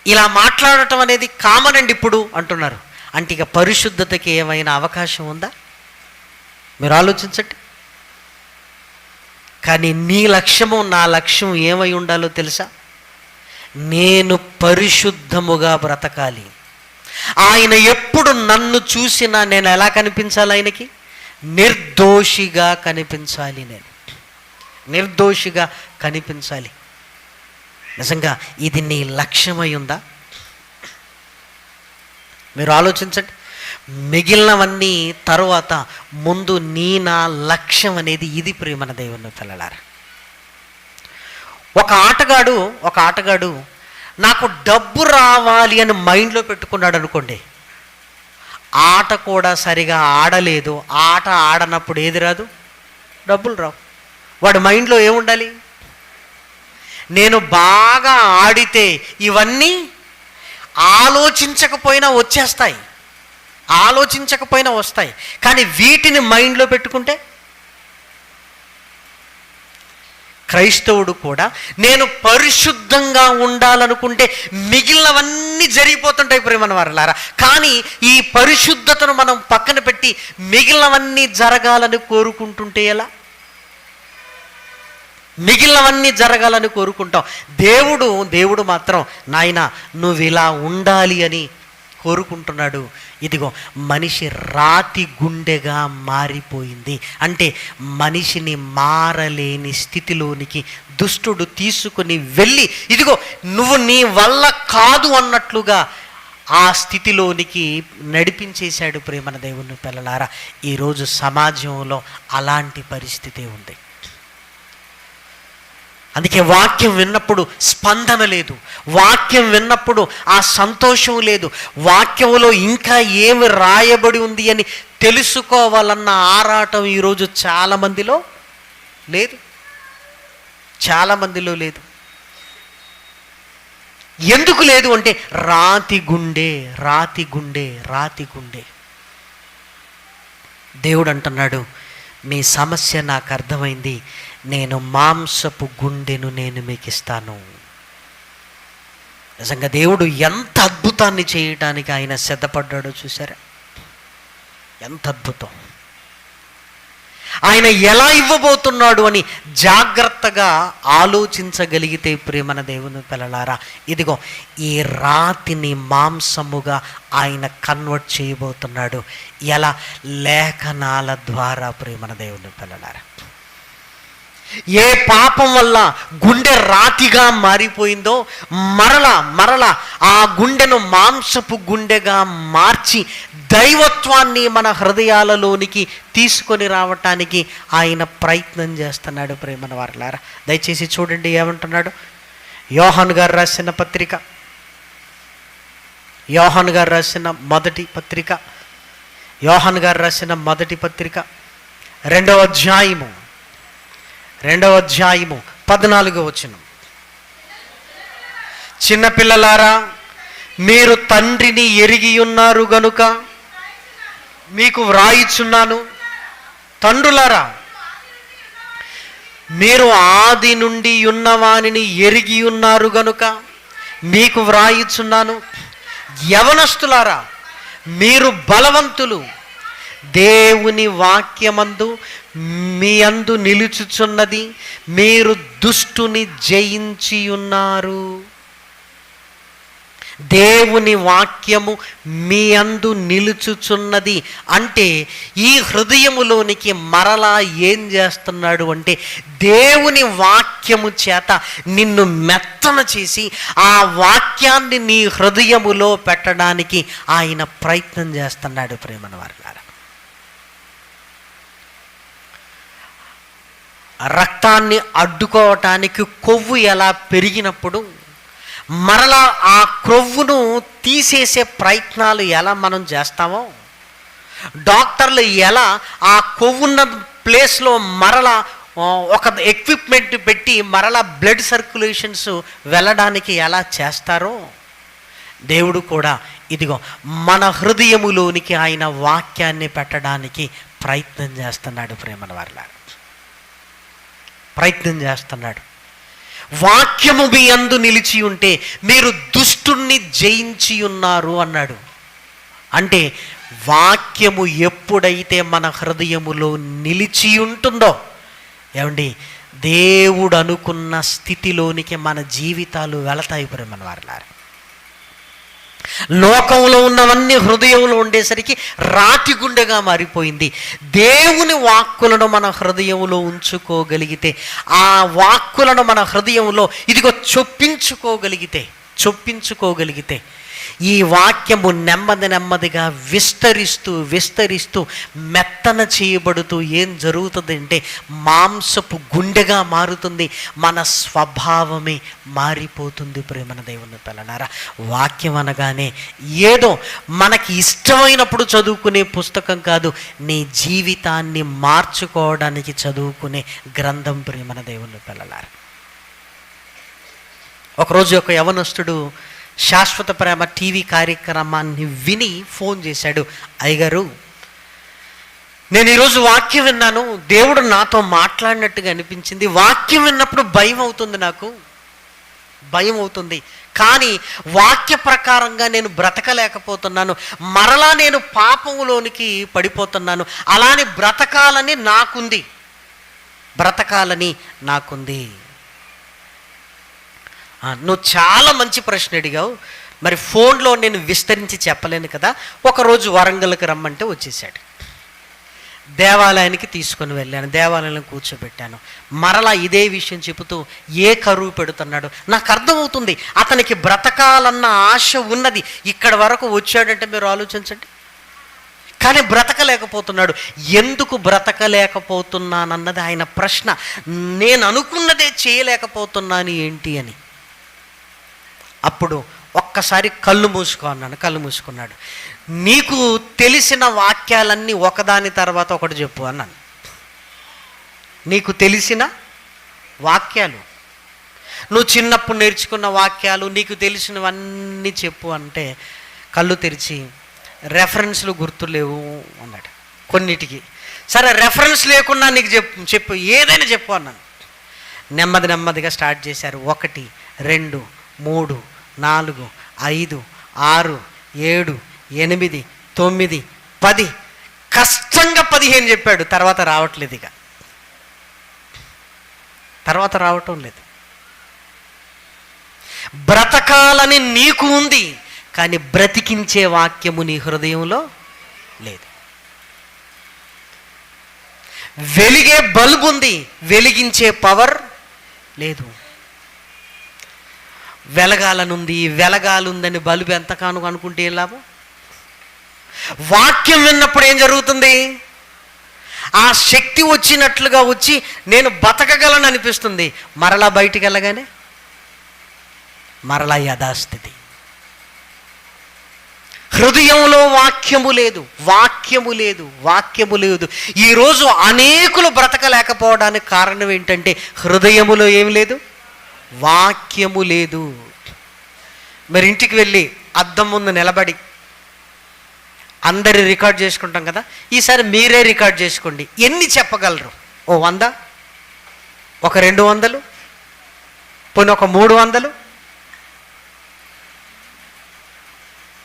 ఇలా మాట్లాడటం అనేది కామన్ అండి ఇప్పుడు అంటున్నారు. అంటే ఇక పరిశుద్ధతకి ఏమైనా అవకాశం ఉందా? మీరు ఆలోచించండి. కానీ నీ లక్ష్యము నా లక్ష్యం ఏమై ఉండాలో తెలుసా? నేను పరిశుద్ధముగా బ్రతకాలి. ఆయన ఎప్పుడు నన్ను చూసినా నేను ఎలా కనిపించాలి? ఆయనకి నిర్దోషిగా కనిపించాలి. నేను నిర్దోషిగా కనిపించాలి. నిజంగా ఇది నీ లక్ష్యమై ఉందా? మీరు ఆలోచించండి. మిగిలినవన్నీ తరువాత, ముందు నా లక్ష్యం అనేది ఇది ప్రేమన దేవుని పిల్లలారా. ఒక ఆటగాడు నాకు డబ్బు రావాలి అని మైండ్లో పెట్టుకున్నాడు అనుకోండి, ఆట కూడా సరిగా ఆడలేదు, ఆట ఆడనప్పుడు ఏది రాదు? డబ్బులు రావు. వాడి మైండ్లో ఏముండాలి? నేను బాగా ఆడితే ఇవన్నీ ఆలోచించకపోయినా వస్తాయి. కానీ వీటిని మైండ్లో పెట్టుకుంటే, క్రైస్తవుడు కూడా నేను పరిశుద్ధంగా ఉండాలనుకుంటే మిగిలినవన్నీ జరిగిపోతుంటాయి ప్రేమన్న వారలారా. కానీ ఈ పరిశుద్ధతను మనం పక్కన పెట్టి మిగిలినవన్నీ జరగాలని కోరుకుంటుంటే ఎలా? మిగిలినవన్నీ జరగాలని కోరుకుంటాం. దేవుడు మాత్రం నాయన నువ్వు ఇలా ఉండాలి అని కోరుకుంటున్నాడు. ఇదిగో మనిషి రాతి గుండెగా మారిపోయింది అంటే మనిషిని మారలేని స్థితిలోనికి దుష్టుడు తీసుకుని వెళ్ళి, ఇదిగో నువ్వు నీ వల్ల కాదు అన్నట్లుగా ఆ స్థితిలోనికి నడిపించేశాడు ప్రేమన దేవుని పిల్లలారా. ఈరోజు సమాజంలో అలాంటి పరిస్థితి ఉంది. అందుకే వాక్యం విన్నప్పుడు స్పందన లేదు, వాక్యం విన్నప్పుడు ఆ సంతోషం లేదు, వాక్యంలో ఇంకా ఏమి రాయబడి ఉంది అని తెలుసుకోవాలన్న ఆరాటం ఈరోజు చాలామందిలో లేదు, చాలామందిలో లేదు. ఎందుకు లేదు అంటే రాతి గుండె, రాతి గుండె, రాతి గుండె. దేవుడు అంటున్నాడు, మీ సమస్య నాకు అర్థమైంది, నేను మాంసపు గుండెను నేను మీకు ఇస్తాను. నిజంగా దేవుడు ఎంత అద్భుతాన్ని చేయడానికి ఆయన సిద్ధపడ్డాడో చూసారా? ఎంత అద్భుతం! ఆయన ఎలా ఇవ్వబోతున్నాడు అని జాగ్రత్తగా ఆలోచించగలిగితే ప్రియమైన దేవుని పిల్లలారా, ఇదిగో ఈ రాతిని మాంసముగా ఆయన కన్వర్ట్ చేయబోతున్నాడు. ఎలా? లేఖనాల ద్వారా ప్రియమైన దేవుని పిల్లలారా. ఏ పాపం వల్ల గుండె రాతిగా మారిపోయిందో మరలా ఆ గుండెను మాంసపు గుండెగా మార్చి దైవత్వాన్ని మన హృదయాలలోనికి తీసుకొని రావటానికి ఆయన ప్రయత్నం చేస్తున్నాడు ప్రేమన వారలారా. దయచేసి చూడండి ఏమంటున్నాడు. యోహాను గారు రాసిన పత్రిక, యోహాను గారు రాసిన మొదటి పత్రిక, యోహాను గారు రాసిన మొదటి పత్రిక 2వ అధ్యాయము 14వ వచనం. చిన్నపిల్లలారా, మీరు తండ్రిని ఎరిగి ఉన్నారు గనుక మీకు వ్రాయిచున్నాను. తండ్రులారా, మీరు ఆది నుండి ఉన్నవానిని ఎరిగి ఉన్నారు గనుక మీకు వ్రాయిచున్నాను. యవనస్తులారా, మీరు బలవంతులు, దేవుని వాక్యమందు మీ అందు నిలుచుచున్నది, మీరు దుష్టుని జయించి ఉన్నారు. దేవుని వాక్యము మీ అందు నిలుచుచున్నది అంటే ఈ హృదయములోనికి మరలా ఏం చేస్తున్నాడు అంటే దేవుని వాక్యము చేత నిన్ను మెత్తన చేసి ఆ వాక్యాన్ని నీ హృదయములో పెట్టడానికి ఆయన ప్రయత్నం చేస్తున్నాడు ప్రేమన వారులారా. రక్తాన్ని అడ్డుకోవటానికి కొవ్వు ఎలా పెరిగినప్పుడు మరలా ఆ కొవ్వును తీసేసే ప్రయత్నాలు ఎలా మనం చేస్తామో, డాక్టర్లు ఎలా ఆ కొవ్వున్న ప్లేస్లో మరలా ఒక ఎక్విప్మెంట్ పెట్టి మరలా బ్లడ్ సర్క్యులేషన్స్ వెళ్ళడానికి ఎలా చేస్తారో, దేవుడు కూడా ఇదిగో మన హృదయములోనికి ఆయన వాక్యాన్ని పెట్టడానికి ప్రయత్నం చేస్తున్నాడు ప్రేమన వారిలాగా. ప్రయత్నం చేస్తున్నాడు. వాక్యము మీ యందు నిలిచి ఉంటే మీరు దుష్టుణ్ణి జయించి ఉన్నారు అన్నాడు. అంటే వాక్యము ఎప్పుడైతే మన హృదయములో నిలిచి ఉంటుందో, ఏమండి, దేవుడు అనుకున్న స్థితిలోనికి మన జీవితాలు వెళతాయి ప్రేమన వారిలారా. లోకంలో ఉన్నవన్నీ హృదయంలో ఉండేసరికి రాతి గుండెగా మారిపోయింది. దేవుని వాక్కులను మన హృదయంలో ఉంచుకోగలిగితే, ఆ వాక్కులను మన హృదయంలో ఇదిగో చొప్పించుకోగలిగితే ఈ వాక్యము నెమ్మదిగా విస్తరిస్తూ మెత్తన చేయబడుతూ ఏం జరుగుతుందంటే మాంసపు గుండెగా మారుతుంది. మన స్వభావమే మారిపోతుంది ప్రేమన దేవుని పిల్లలారా. వాక్యం అనగానే ఏదో మనకి ఇష్టమైనప్పుడు చదువుకునే పుస్తకం కాదు, నీ జీవితాన్ని మార్చుకోవడానికి చదువుకునే గ్రంథం ప్రేమన దేవుని పిల్లలారా. ఒకరోజు ఒక యవనస్తుడు శాశ్వత ప్రేమ టీవీ కార్యక్రమాన్ని విని ఫోన్ చేశాడు. అయ్యగారు, నేను ఈరోజు వాక్యం విన్నాను, దేవుడు నాతో మాట్లాడినట్టుగా అనిపించింది. వాక్యం విన్నప్పుడు భయం అవుతుంది, కానీ వాక్య ప్రకారంగా నేను బ్రతకలేకపోతున్నాను, మరలా నేను పాపములోనికి పడిపోతున్నాను. అలానే బ్రతకాలని నాకుంది. నువ్వు చాలా మంచి ప్రశ్న అడిగావు. మరి ఫోన్లో నేను విస్తరించి చెప్పలేను కదా. ఒకరోజు వరంగల్కి రమ్మంటే వచ్చేసాడు. దేవాలయానికి తీసుకొని వెళ్ళాను, దేవాలయంలో కూర్చోబెట్టాను. మరలా ఇదే విషయం చెబుతూ ఏ కరువు పెడుతున్నాడు. నాకు అర్థమవుతుంది అతనికి బ్రతకాలన్న ఆశ ఉన్నది. ఇక్కడ వరకు వచ్చాడంటే మీరు ఆలోచించండి. కానీ బ్రతకలేకపోతున్నాడు. ఎందుకు బ్రతకలేకపోతున్నానన్నది ఆయన ప్రశ్న. నేను అనుకున్నదే చేయలేకపోతున్నాను ఏంటి అని. అప్పుడు ఒక్కసారి కళ్ళు మూసుకో అన్నాను. కళ్ళు మూసుకున్నాడు. నీకు తెలిసిన వాక్యాలన్నీ ఒకదాని తర్వాత ఒకటి చెప్పు అన్నాను. నీకు తెలిసిన వాక్యాలు, నువ్వు చిన్నప్పుడు నేర్చుకున్న వాక్యాలు, నీకు తెలిసినవన్నీ చెప్పు అంటే కళ్ళు తెరిచి రెఫరెన్స్లు గుర్తులేవు అన్నాడు కొన్నిటికి. సరే రెఫరెన్స్ లేకుండా నీకు చెప్పు ఏదైనా చెప్పు అన్నాను. నెమ్మదిగా స్టార్ట్ చేశారు. 1, 2, 3, 4, 5, 6, 7, 8, 9, 10, కష్టంగా 15 చెప్పాడు. తర్వాత రావట్లేదు, ఇక తర్వాత రావటం లేదు. బ్రతకాలని నీకు ఉంది, కానీ బ్రతికించే వాక్యము నీ హృదయంలో లేదు. వెలిగే బల్బు ఉంది, వెలిగించే పవర్ లేదు. వెలగాలుందని బల్బు ఎంతకాను అనుకుంటే ఏం లాభం? వాక్యం విన్నప్పుడు ఏం జరుగుతుంది? ఆ శక్తి వచ్చినట్లుగా వచ్చి నేను బతకగలను అనిపిస్తుంది. మరలా బయటికి వెళ్ళగానే మరలా యథాస్థితి. హృదయంలో వాక్యము లేదు. ఈరోజు అనేకులు బ్రతకలేకపోవడానికి కారణం ఏంటంటే హృదయములో ఏం లేదు, వాక్యము లేదు. మరి ఇంటికి వెళ్ళి అద్దం ముందు నిలబడి అందరి రికార్డ్ చేసుకుంటాం కదా, ఈసారి మీరే రికార్డ్ చేసుకోండి. ఎన్ని చెప్పగలరు? 100, 200, పోనీ 300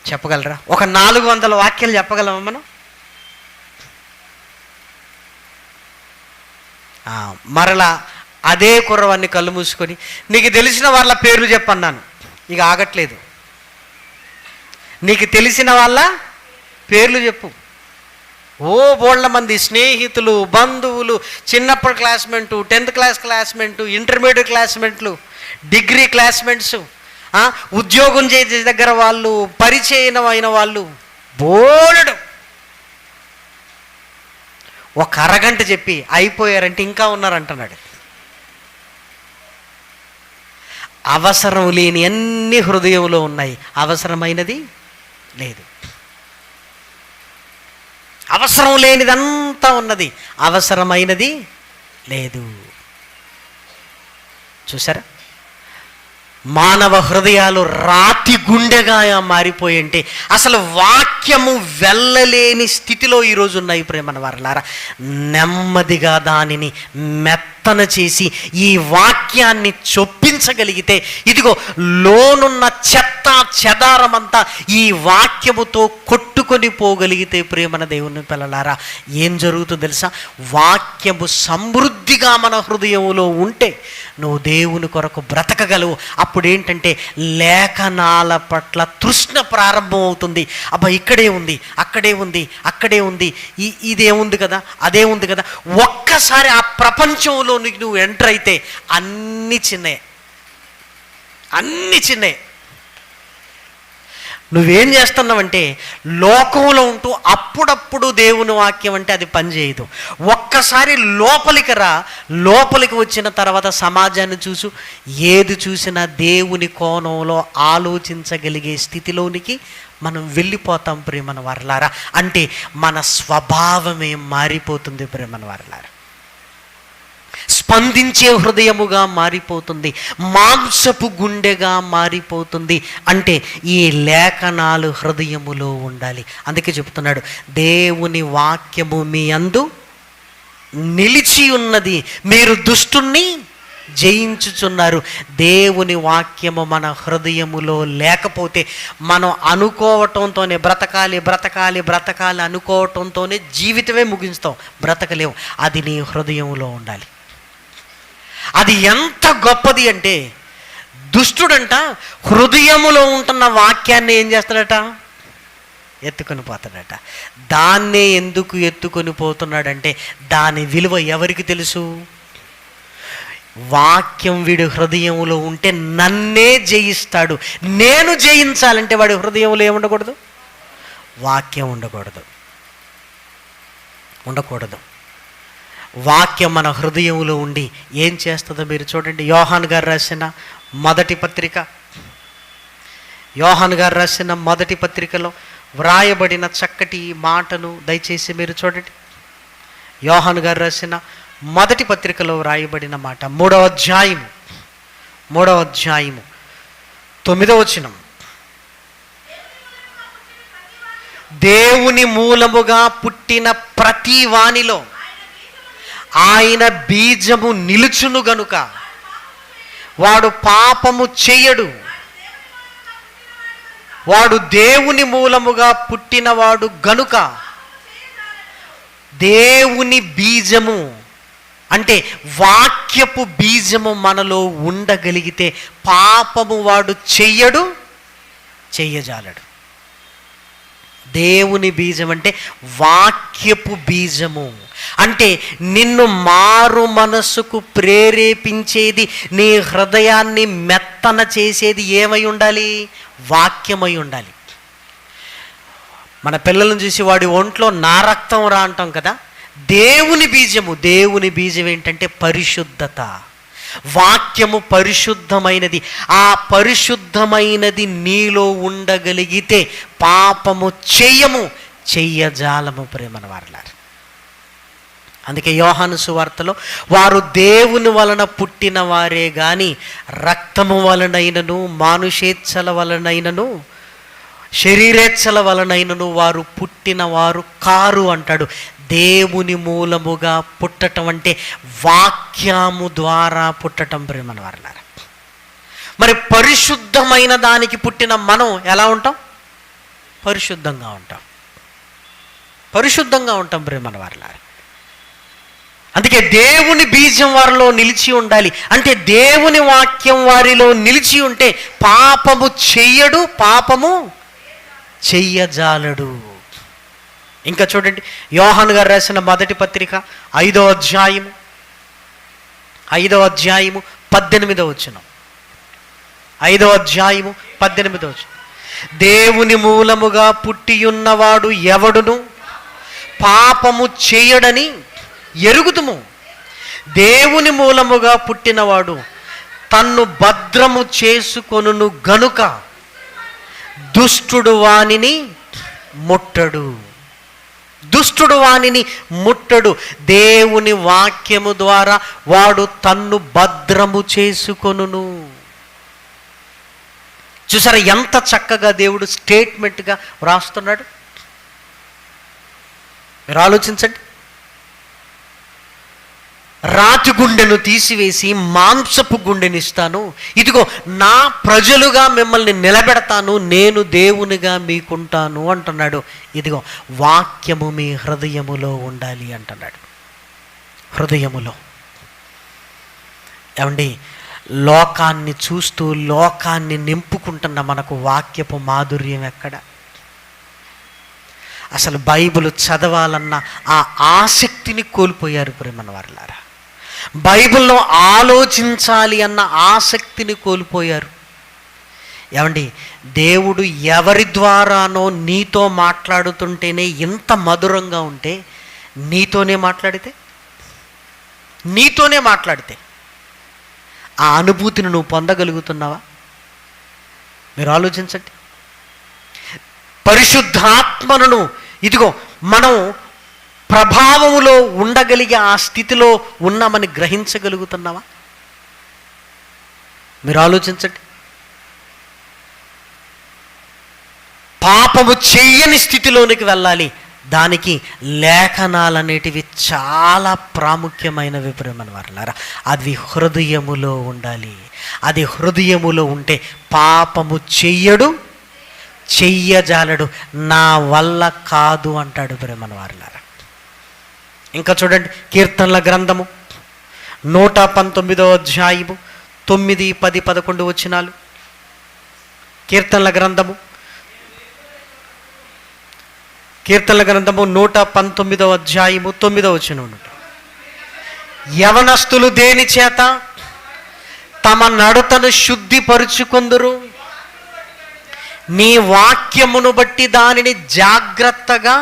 చెప్పగలరా? 400 వాక్యాలు చెప్పగలమా మనం? మరలా అదే కుర్రవాన్ని కళ్ళు మూసుకొని నీకు తెలిసిన వాళ్ళ పేర్లు చెప్పన్నాను. ఇక ఆగట్లేదు. నీకు తెలిసిన వాళ్ళ పేర్లు చెప్పు. బోళ్ళ మంది స్నేహితులు, బంధువులు, చిన్నప్పటి classmate, 10th class classmate, intermediate క్లాస్మేట్లు, డిగ్రీ క్లాస్మేట్స్, ఉద్యోగం చేసే దగ్గర వాళ్ళు, పరిచయమైన వాళ్ళు, బోలెడు. ఒక అరగంట చెప్పి అయిపోయారంటే ఇంకా ఉన్నారంటున్నాడు. అవసరం లేని అన్ని హృదయంలో ఉన్నాయి, అవసరమైనది లేదు. అవసరం లేనిదంతా ఉన్నది, అవసరమైనది లేదు. చూసారా? మానవ హృదయాలు రాతి గుండెగా మారిపోయింటే అసలు వాక్యము వెళ్ళలేని స్థితిలో ఈరోజు ఉన్నాయి. ప్రేమన వారలారా, నెమ్మదిగా దానిని మెత్తన చేసి ఈ వాక్యాన్ని చొప్పించగలిగితే, ఇదిగో లోనున్న చెత్త చెదారమంతా ఈ వాక్యముతో కొట్టుకొని పోగలిగితే, ప్రేమన దేవుని పిల్లలారా, ఏం జరుగుతుందో తెలుసా? వాక్యము సమృద్ధిగా మన హృదయంలో ఉంటే నువ్వు దేవుని కొరకు బ్రతకగలవు. అప్పుడు ఏంటంటే లేఖనాల పట్ల తృష్ణ ప్రారంభం అవుతుంది. అబ్బా, ఇక్కడే ఉంది, అక్కడే ఉంది, అక్కడే ఉంది, ఇదే ఉంది కదా, అదే ఉంది కదా. ఒక్కసారి ఆ ప్రపంచంలోనికి నువ్వు ఎంటర్ అయితే అన్నీ చిన్నయే. నువ్వేం చేస్తున్నావంటే లోకంలో ఉంటూ అప్పుడప్పుడు దేవుని వాక్యం అంటే అది పనిచేయదు. ఒక్కసారి లోపలికి వచ్చిన తర్వాత సమాజాన్ని ఏది చూసినా దేవుని కోణంలో ఆలోచించగలిగే స్థితిలోనికి మనం వెళ్ళిపోతాం. ప్రేమన వారలారా, అంటే మన స్వభావమే మారిపోతుంది. ప్రేమన వారలారా, స్పందించే హృదయముగా మారిపోతుంది, మాంసపు గుండెగా మారిపోతుంది. అంటే ఈ లేఖనాలు హృదయములో ఉండాలి. అందుకే చెప్తున్నాడు, దేవుని వాక్యము మీ యందు నిలిచి ఉన్నది, మీరు దుష్టుణ్ణి జయించుచున్నారు. దేవుని వాక్యము మన హృదయములో లేకపోతే మనం అనుకోవటంతోనే బ్రతకాలి అనుకోవటంతోనే జీవితమే ముగిస్తాం, బ్రతకలేము. అది నీ హృదయంలో ఉండాలి. అది ఎంత గొప్పది అంటే, దుష్టుడంట హృదయములో ఉంటున్న వాక్యాన్ని ఏం చేస్తాడట? ఎత్తుకొని పోతాడట. దాన్నే ఎందుకు ఎత్తుకొని పోతున్నాడంటే దాని విలువ ఎవరికి తెలుసు? వాక్యం వీడి హృదయంలో ఉంటే నన్నే జయిస్తాడు. నేను జయించాలంటే వాడి హృదయంలో ఏముండకూడదు? వాక్యం ఉండకూడదు. ఉండకూడదు. వాక్యం మన హృదయంలో ఉండి ఏం చేస్తుందో మీరు చూడండి. యోహాను గారు రాసిన మొదటి పత్రికలో వ్రాయబడిన చక్కటి మాటను దయచేసి మీరు చూడండి. యోహాను గారు రాసిన మొదటి పత్రికలో వ్రాయబడిన మాట, 3వ అధ్యాయము 9వ వచనం. దేవుని మూలముగా పుట్టిన ప్రతి వానిలో ఆయన బీజము నిలుచును గనుక వాడు పాపము చెయ్యడు. వాడు దేవుని మూలముగా పుట్టినవాడు గనుక, దేవుని బీజము అంటే వాక్యపు బీజము మనలో ఉండగలిగితే పాపము వాడు చెయ్యడు, చెయ్యజాలడు. దేవుని బీజం అంటే వాక్యపు బీజము. అంటే నిన్ను మారు మనసుకు ప్రేరేపించేది, నీ హృదయాన్ని మెత్తన చేసేది ఏమై ఉండాలి? వాక్యమై ఉండాలి. మన పిల్లలను చూసి వాడి ఒంట్లో నా రక్తం రా అంటాం కదా. దేవుని బీజం ఏంటంటే పరిశుద్ధత. వాక్యము పరిశుద్ధమైనది. ఆ పరిశుద్ధమైనది నీలో ఉండగలిగితే పాపము చెయ్యజాలము ప్రేమన వారలారు. అందుకే యోహాను సువార్తలో వారు దేవుని వలన పుట్టిన వారే గాని రక్తము వలనైనను మానుషేచ్ఛల వలనైనను శరీరేచ్ఛల వలనైనను వారు పుట్టిన వారు కారు అంటాడు. దేవుని మూలముగా పుట్టటం అంటే వాక్యము ద్వారా పుట్టటం ప్రేమన వారలారా. మరి పరిశుద్ధమైన దానికి పుట్టిన మనం ఎలా ఉంటాం? పరిశుద్ధంగా ఉంటాం ప్రేమన వారలారా. అందుకే దేవుని బీజం వారిలో నిలిచి ఉండాలి. అంటే దేవుని వాక్యం వారిలో నిలిచి ఉంటే పాపము చెయ్యడు, పాపము చెయ్యజాలడు. ఇంకా చూడండి, యోహాను గారు రాసిన మొదటి పత్రిక 5వ అధ్యాయము 18వ వచనం. 5వ అధ్యాయము 18వ వచనం. దేవుని మూలముగా పుట్టియున్నవాడు ఎవడును పాపము చేయడని ఎరుగుదుము. దేవుని మూలముగా పుట్టినవాడు తన్ను భద్రము చేసుకొనును గనుక దుష్టుడు వానిని ముట్టడు. దేవుని వాక్యము ద్వారా వాడు తన్ను భద్రము చేసుకొనును. చూసారా ఎంత చక్కగా దేవుడు స్టేట్మెంట్గా వ్రాస్తున్నాడు. మీరు ఆలోచించండి. రాతి గుండెను తీసివేసి మాంసపు గుండెనిస్తాను, ఇదిగో నా ప్రజలుగా మిమ్మల్ని నిలబెడతాను, నేను దేవునిగా మీకుంటాను అంటున్నాడు. ఇదిగో వాక్యము మీ హృదయములో ఉండాలి అంటున్నాడు. హృదయములో ఏమండి, లోకాన్ని చూస్తూ లోకాన్ని నింపుకుంటున్న మనకు వాక్యపు మాధుర్యం ఎక్కడ? అసలు బైబిల్ చదవాలన్న ఆ ఆసక్తిని కోల్పోయారు ప్రేమన వారలారా. బైబిల్లో ఆలోచించాలి అన్న ఆసక్తిని కోల్పోయారు. ఏమండి, దేవుడు ఎవరి ద్వారానో నీతో మాట్లాడుతుంటేనే ఇంత మధురంగా ఉంటే, నీతోనే మాట్లాడితే ఆ అనుభూతిని నువ్వు పొందగలుగుతున్నావా? మీరు ఆలోచించండి. పరిశుద్ధాత్మను ఇదిగో మనం ప్రభావములో ఉండగలిగే ఆ స్థితిలో ఉన్నామని గ్రహించగలుగుతున్నావా? మీరు ఆలోచించండి. పాపము చెయ్యని స్థితిలోనికి వెళ్ళాలి. దానికి లేఖనాలనేటివి చాలా ప్రాముఖ్యమైనవి ప్రేమన వారలారా. అది హృదయములో ఉండాలి. అది హృదయములో ఉంటే పాపము చెయ్యజాలడు. నా వల్ల కాదు అంటాడు ప్రేమన వారలారా. ఇంకా చూడండి, కీర్తనల గ్రంథము 119వ అధ్యాయము 9, 10, 11 వచనాలు. కీర్తనల గ్రంథము 119వ అధ్యాయము 9వ వచనం. యవనస్తులు దేని చేత తమ నడతను శుద్ధిపరుచుకొందురు? నీ వాక్యమును బట్టి దానిని జాగ్రత్తగా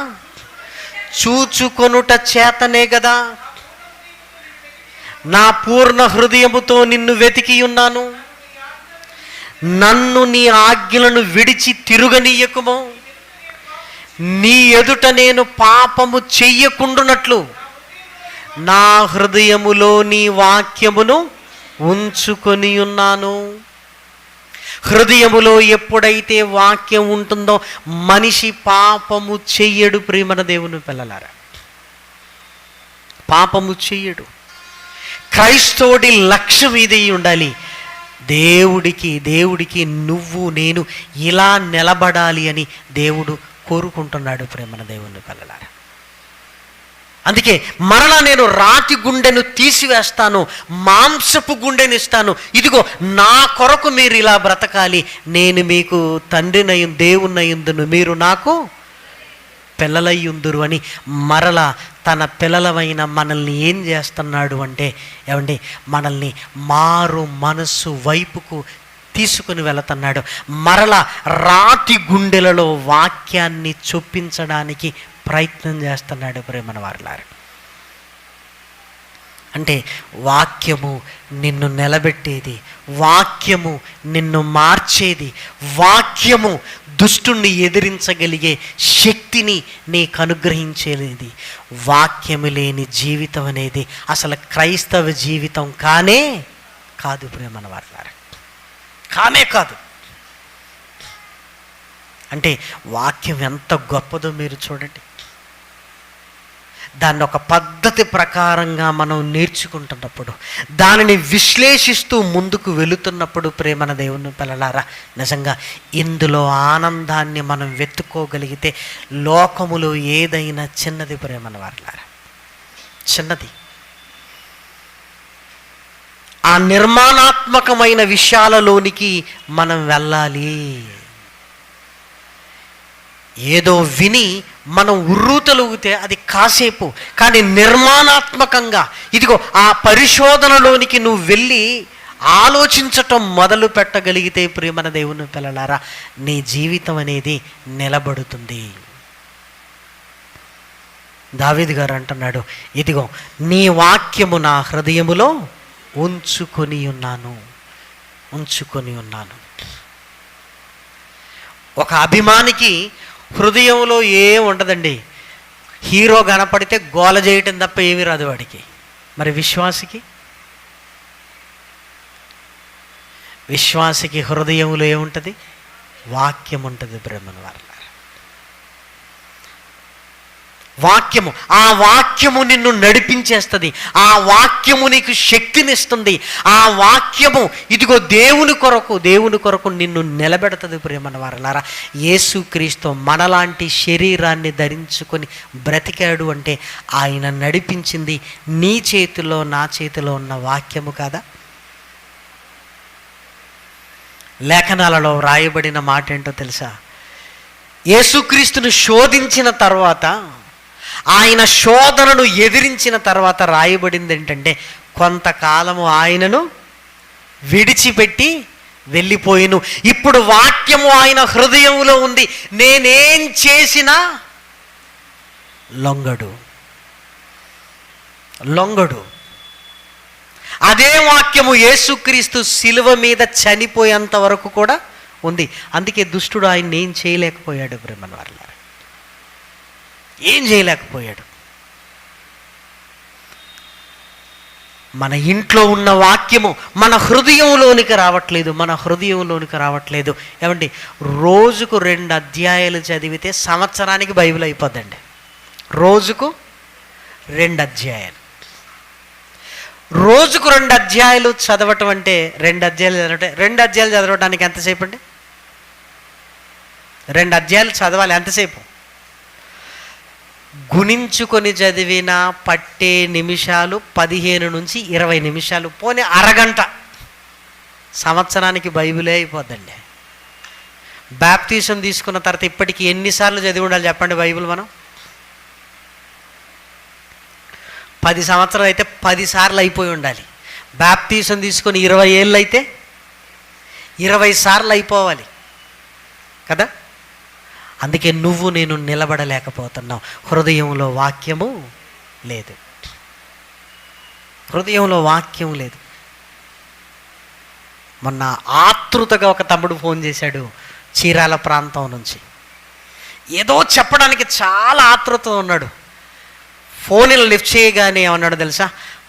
చూచుకొనుట చేతనే కదా నా పూర్ణ హృదయముతో నిన్ను వెతికి ఉన్నాను. నన్ను నీ ఆజ్ఞలను విడిచి తిరుగనీయకుము. నీ ఎదుట నేను పాపము చెయ్యకుండునట్లు నా హృదయములో నీ వాక్యమును ఉంచుకొని ఉన్నాను. హృదయములో ఎప్పుడైతే వాక్యం ఉంటుందో మనిషి పాపము చెయ్యడు. ప్రియమైన దేవుని పిల్లలారా, పాపము చెయ్యడు. క్రైస్తవుడి లక్ష్యం ఇది ఉండాలి. దేవుడికి నువ్వు నేను ఇలా నిలబడాలి అని దేవుడు కోరుకుంటున్నాడు. ప్రేమన దేవుని పిల్లలారా, అందుకే మరలా నేను రాతి గుండెను తీసివేస్తాను, మాంసపు గుండెని ఇస్తాను. ఇదిగో నా కొరకు మీరు ఇలా బ్రతకాలి. నేను మీకు తండ్రినయ్యు దేవుణ్ణయ్యుందును, మీరు నాకు పిల్లలయ్యుందురు అని మరలా తన పిల్లలమైన మనల్ని ఏం చేస్తున్నాడు అంటే, ఏమండి, మనల్ని మారు మనస్సు వైపుకు తీసుకుని వెళుతున్నాడు. మరలా రాతి గుండెలలో వాక్యాన్ని చొప్పించడానికి ప్రయత్నం చేస్తున్నాడు. ప్రేమన వారలారా, అంటే వాక్యము నిన్ను నిలబెట్టేది, వాక్యము నిన్ను మార్చేది, వాక్యము దుష్టుణ్ణి ఎదిరించగలిగే శక్తిని నీకు అనుగ్రహించేది. వాక్యము లేని జీవితం అనేది అసలు క్రైస్తవ జీవితం కానే కాదు. ప్రేమన వారలారా, కానే కాదు. అంటే వాక్యం ఎంత గొప్పదో మీరు చూడండి. దాన్ని ఒక పద్ధతి ప్రకారంగా మనం నేర్చుకుంటున్నప్పుడు, దానిని విశ్లేషిస్తూ ముందుకు వెళుతున్నప్పుడు, ప్రేమన దేవుని పిల్లలారా, నిజంగా ఇందులో ఆనందాన్ని మనం వెతుక్కోగలిగితే లోకములో ఏదైనా చిన్నది. ప్రేమన వారలారా, చిన్నది. ఆ నిర్మాణాత్మకమైన విషయాలలోనికి మనం వెళ్ళాలి. ఏదో విని మనం ఉర్రూతలుగితే అది కాసేపు, కానీ నిర్మాణాత్మకంగా ఇదిగో ఆ పరిశోధనలోనికి నువ్వు వెళ్ళి ఆలోచించటం మొదలు పెట్టగలిగితే, ప్రియమైన దేవుని పిల్లలారా, నీ జీవితం అనేది నిలబడుతుంది. దావీదు గారు అంటున్నాడు, ఇదిగో నీ వాక్యము నా హృదయములో ఉంచుకొని ఉన్నాను. ఒక అభిమానికి హృదయంలో ఏం ఉండదండి. హీరో కనపడితే గోల చేయటం తప్ప ఏమీ రాదు వాడికి. మరి విశ్వాసికి హృదయంలో ఏముంటుంది? వాక్యం ఉంటుంది. బ్రహ్మను వారలారా, వాక్యము, ఆ వాక్యము నిన్ను నడిపించేస్తుంది. ఆ వాక్యము నీకు శక్తినిస్తుంది. ఆ వాక్యము ఇదిగో దేవుని కొరకు నిన్ను నిలబెడుతుంది. ప్రియమైన వారలారా, యేసుక్రీస్తు మనలాంటి శరీరాన్ని ధరించుకొని బ్రతికాడు అంటే ఆయన నడిపించింది నీ చేతిలో నా చేతిలో ఉన్న వాక్యము కాదా? లేఖనాలలో రాయబడిన మాట ఏంటో తెలుసా? యేసుక్రీస్తును శోధించిన తర్వాత, ఆయన శోధనను ఎదిరించిన తర్వాత రాయబడింది ఏంటంటే, కొంతకాలము ఆయనను విడిచిపెట్టి వెళ్ళిపోయిను. ఇప్పుడు వాక్యము ఆయన హృదయంలో ఉంది. నేనేం చేసినా లొంగడు. అదే వాక్యము యేసుక్రీస్తు శిలువ మీద చనిపోయేంత వరకు కూడా ఉంది. అందుకే దుష్టుడు ఆయన ఏం చేయలేకపోయాడు. బ్రహ్మన్ వారలారా, ఏం చేయలేకపోయాడు. మన ఇంట్లో ఉన్న వాక్యము మన హృదయంలోనికి రావట్లేదు. ఏమండి, రోజుకు 2 అధ్యాయాలు చదివితే సంవత్సరానికి బైబిల్ అయిపోద్దండి. రోజుకు 2 అధ్యాయాలు. రోజుకు 2 అధ్యాయాలు చదవటం అంటే 2 అధ్యాయాలు చదవడానికి ఎంతసేపు అండి? 2 అధ్యాయాలు చదవాలి ఎంతసేపు? గుణించుకొని చదివిన పట్టే నిమిషాలు 15 నుంచి 20 నిమిషాలు, పోనీ అరగంట. సంవత్సరానికి బైబిలే అయిపోద్దండి. బాప్తీసం తీసుకున్న తర్వాత ఇప్పటికి ఎన్నిసార్లు చదివి ఉండాలి చెప్పండి బైబిల్? మనం 10 సంవత్సరాలు అయితే 10 సార్లు అయిపోయి ఉండాలి. బాప్తీసం తీసుకొని 20 ఏళ్ళు అయితే 20 సార్లు అయిపోవాలి కదా. అందుకే నువ్వు నేను నిలబడలేకపోతున్నావు. హృదయంలో వాక్యము లేదు. హృదయంలో వాక్యం లేదు. మొన్న ఆతృతగా ఒక తమ్ముడు ఫోన్ చేశాడు చీరాల ప్రాంతం నుంచి. ఏదో చెప్పడానికి చాలా ఆతృత ఉన్నాడు. ఫోన్లు లిఫ్ట్ చేయగానే ఏమన్నాడు తెలుసా?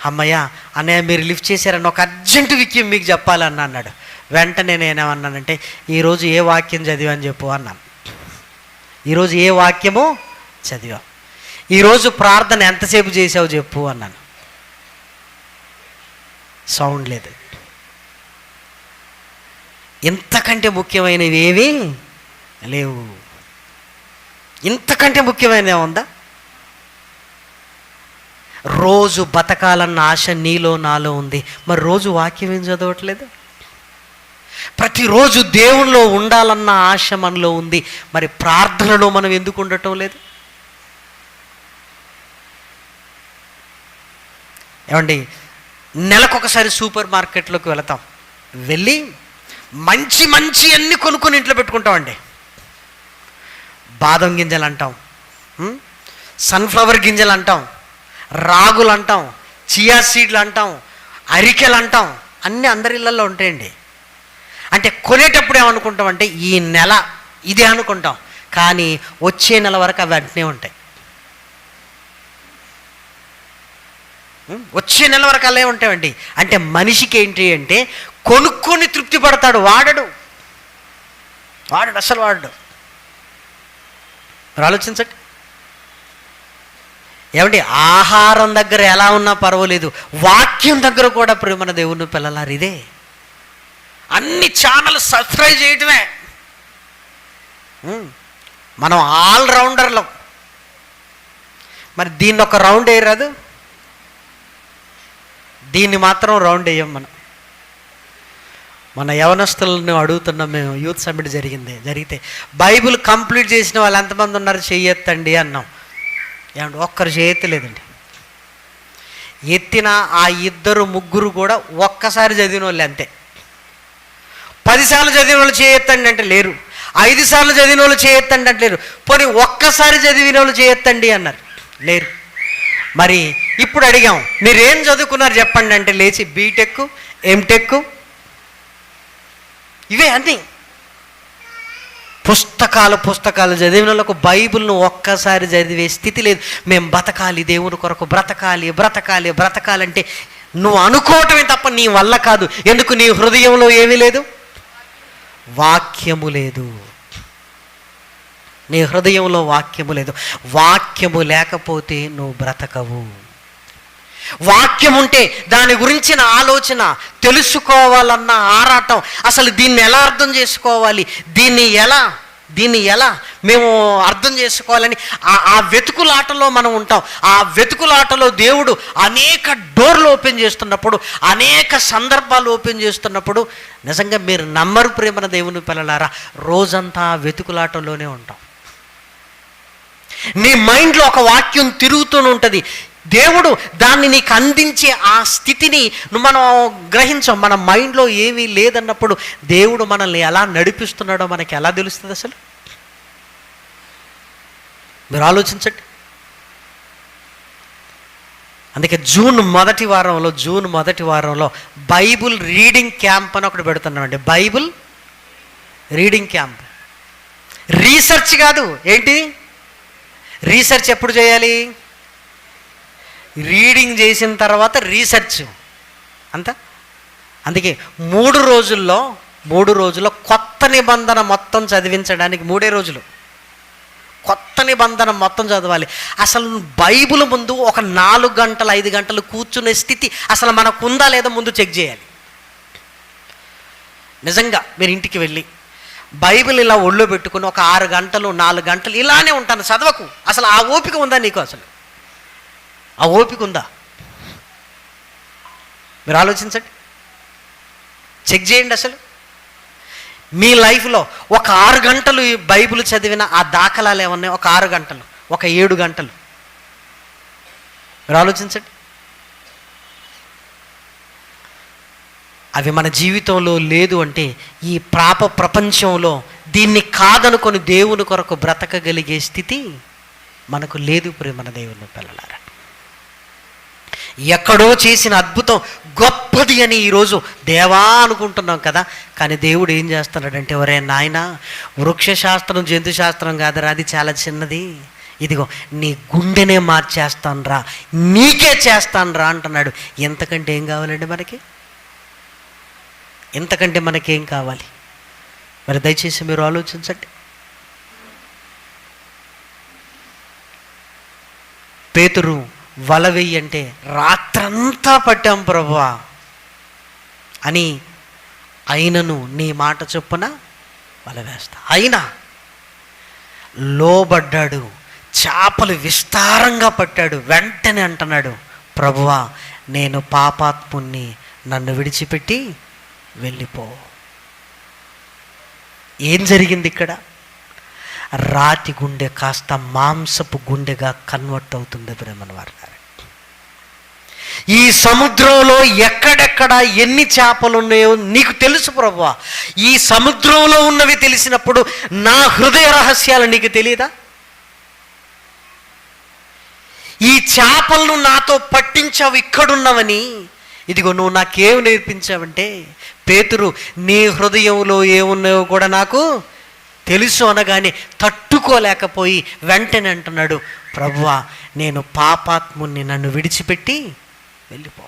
అమ్మయ్య అన్నయ్య మీరు లిఫ్ట్ చేశారని ఒక అర్జెంటు విషయం మీకు చెప్పాలన్న అన్నాడు. వెంటనే నేనేమన్నానంటే ఈరోజు ఏ వాక్యం చదివని చెప్పు అన్నాను. ఈరోజు ఏ వాక్యమో చదివా. ఈరోజు ప్రార్థన ఎంతసేపు చేసావు చెప్పు అన్నాను. సౌండ్ లేదు. ఇంతకంటే ముఖ్యమైనవి ఏవి లేవు. ఇంతకంటే ముఖ్యమైనవి ఉందా? రోజు బతకాలన్న ఆశ నీలో నాలో ఉంది. మరి రోజు వాక్యం ఏం చదవట్లేదు? ప్రతిరోజు దేవునిలో ఉండాలన్న ఆశ మనలో ఉంది. మరి ప్రార్థనలో మనం ఎందుకు ఉండటం లేదు? ఏమండి, నెలకొకసారి సూపర్ మార్కెట్లోకి వెళతాం. వెళ్ళి మంచి మంచి అన్నీ కొనుక్కొని ఇంట్లో పెట్టుకుంటామండి. బాదం గింజలు అంటాం, సన్ఫ్లవర్ గింజలు అంటాం, రాగులు అంటాం, చియా సీడ్లు అంటాం, అరికెలు అంటాం. అన్నీ అందరి ఇళ్ళల్లో ఉంటాయండి. అంటే కొనేటప్పుడు ఏమనుకుంటాం అంటే ఈ నెల ఇదే అనుకుంటాం, కానీ వచ్చే నెల వరకు అవి అట్నే ఉంటాయి. వచ్చే నెల వరకు అలా ఉంటాయండి. అంటే మనిషికి ఏంటి అంటే కొనుక్కొని తృప్తి పడతాడు, వాడడు అసలు వాడడు. మీరు ఆలోచించండి. ఏమంటే ఆహారం దగ్గర ఎలా ఉన్నా పర్వాలేదు, వాక్యం దగ్గర కూడా ప్రేమన దేవుని పిల్లలారు ఇదే. అన్ని ఛానల్ సబ్స్క్రైబ్ చేయటమే. మనం ఆల్రౌండర్లం. మరి దీన్ని ఒక రౌండ్ వేయరాదు? దీన్ని మాత్రం రౌండ్ వేయం మనం. మన యవనస్తులను అడుగుతున్నాం మేము. యూత్ సమ్మిట్ జరిగితే బైబిల్ కంప్లీట్ చేసిన వాళ్ళు ఎంతమంది ఉన్నారు చెయ్యెత్తండి అన్నాం. ఏమంటే ఒక్కరు చేయెత్తలేదండి. ఎత్తిన ఆ ఇద్దరు ముగ్గురు కూడా ఒక్కసారి చదివిన వాళ్ళు అంతే. 10 సార్లు చదివిన వాళ్ళు చేయెత్తండి అంటే లేరు. 5 సార్లు చదివిన వాళ్ళు చేయెత్తండి అంటే లేరు. పోనీ ఒక్కసారి చదివిన వాళ్ళు చేయెత్తండి అన్నారు, లేరు. మరి ఇప్పుడు అడిగాం మీరేం చదువుకున్నారు చెప్పండి అంటే లేచి బీటెక్, ఎంటెక్, ఇవే అన్నీ. పుస్తకాలు చదివిన వాళ్ళకు బైబిల్ను ఒక్కసారి చదివే స్థితి లేదు. మేము బతకాలి, దేవుని కొరకు బ్రతకాలంటే నువ్వు అనుకోవటమే తప్ప నీ వల్ల కాదు. ఎందుకు? నీ హృదయంలో ఏమీ లేదు, వాక్యము లేదు. నీ హృదయంలో వాక్యము లేదు. వాక్యము లేకపోతే నువ్వు బ్రతకవు. వాక్యం ఉంటే దాని గురించిన ఆలోచన, తెలుసుకోవాలన్న ఆరాటం, అసలు దీన్ని ఎలా అర్థం చేసుకోవాలి, దీన్ని ఎలా మేము అర్థం చేసుకోవాలని ఆ వెతుకులాటలో మనం ఉంటాం. ఆ వెతుకులాటలో దేవుడు అనేక డోర్లు ఓపెన్ చేస్తున్నప్పుడు, అనేక సందర్భాలు ఓపెన్ చేస్తున్నప్పుడు నిజంగా మీరు నమ్మరు ప్రేమన దేవుని పిల్లలారా, రోజంతా వెతుకులాటలోనే ఉంటాం. నీ మైండ్లో ఒక వాక్యం తిరుగుతూనే ఉంటుంది. దేవుడు దాన్ని నీకు అందించే ఆ స్థితిని మనం గ్రహించాం. మన మైండ్లో ఏమీ లేదన్నప్పుడు దేవుడు మనల్ని ఎలా నడిపిస్తున్నాడో మనకి ఎలా తెలుస్తుంది అసలు? మీరు ఆలోచించండి. అందుకే జూన్ మొదటి వారంలో బైబుల్ రీడింగ్ క్యాంప్ అని ఒకటి పెడుతున్నామండి. Bible reading camp. రీసెర్చ్ కాదు. ఏంటి రీసెర్చ్? ఎప్పుడు చేయాలి? రీడింగ్ చేసిన తర్వాత రీసెర్చ్ అంతా. అందుకే 3 రోజుల్లో కొత్త నిబంధన మొత్తం చదివించడానికి 3 రోజులు కొత్త నిబంధన మొత్తం చదవాలి. అసలు బైబిల్ ముందు ఒక 4 గంటలు 5 గంటలు కూర్చునే స్థితి అసలు మనకు ఉందా లేదా ముందు చెక్ చేయాలి. నిజంగా మీరు ఇంటికి వెళ్ళి బైబిల్ ఇలా ఒళ్ళో పెట్టుకుని ఒక 6 గంటలు 4 గంటలు ఇలానే ఉంటాను, చదవకు. అసలు ఆ ఓపిక ఉందా నీకు? అసలు ఆ ఓపిక ఉందా? మీరు ఆలోచించండి, చెక్ చేయండి. అసలు మీ లైఫ్లో ఒక 6 గంటలు ఈ బైబిల్ చదివిన ఆ దాఖలాలు ఏమన్నాయి? ఒక 6 గంటలు, ఒక 7 గంటలు. మీరు ఆలోచించండి. అవి మన జీవితంలో లేదు అంటే ఈ పాప ప్రపంచంలో దీన్ని కాదనుకొని దేవుని కొరకు బ్రతకగలిగే స్థితి మనకు లేదు ప్రియమైన దేవుని పిల్లలారా. ఎక్కడో చేసిన అద్భుతం గొప్పది అని ఈరోజు దేవా అనుకుంటున్నాం కదా, కానీ దేవుడు ఏం చేస్తున్నాడంటే, ఒరే నాయనా, వృక్షశాస్త్రం జంతుశాస్త్రం కాదురా, అది చాలా చిన్నది, ఇదిగో నీ గుండెనే మార్చేస్తానురా, నీకే చేస్తానురా అంటున్నాడు. ఎంతకంటే ఏం కావాలండి మనకి? ఎంతకంటే మనకేం కావాలి? మరి దయచేసి మీరు ఆలోచించండి. పేతురు వల వెయ్యంటే రాత్రంతా పట్టాం ప్రభువా అని, అయినను నీ మాట చొప్పున వల వేస్తా. అయినా లోబడ్డాడు, చేపలు విస్తారంగా పట్టాడు. వెంటనే అంటున్నాడు, ప్రభువా నేను పాపాత్ముణ్ణి, నన్ను విడిచిపెట్టి వెళ్ళిపో. ఏం జరిగింది ఇక్కడ? రాతి గుండె కాస్త మాంసపు గుండెగా కన్వర్ట్ అవుతుంది ప్రేమను వారు. ఈ సముద్రంలో ఎక్కడెక్కడ ఎన్ని చేపలు ఉన్నాయో నీకు తెలుసు ప్రభువా. ఈ సముద్రంలో ఉన్నవి తెలిసినప్పుడు నా హృదయ రహస్యాలు నీకు తెలియదా? ఈ చేపలను నాతో పట్టించావు ఇక్కడున్నవని, ఇదిగో నువ్వు నాకేం నేర్పించావంటే, పేతురు నీ హృదయంలో ఏమున్నాయో కూడా నాకు తెలుసు అనగానే తట్టుకోలేకపోయి వెంటనే అంటున్నాడు, ప్రభువా నేను పాపాత్ముణ్ణి, నన్ను విడిచిపెట్టి వెళ్ళిపో.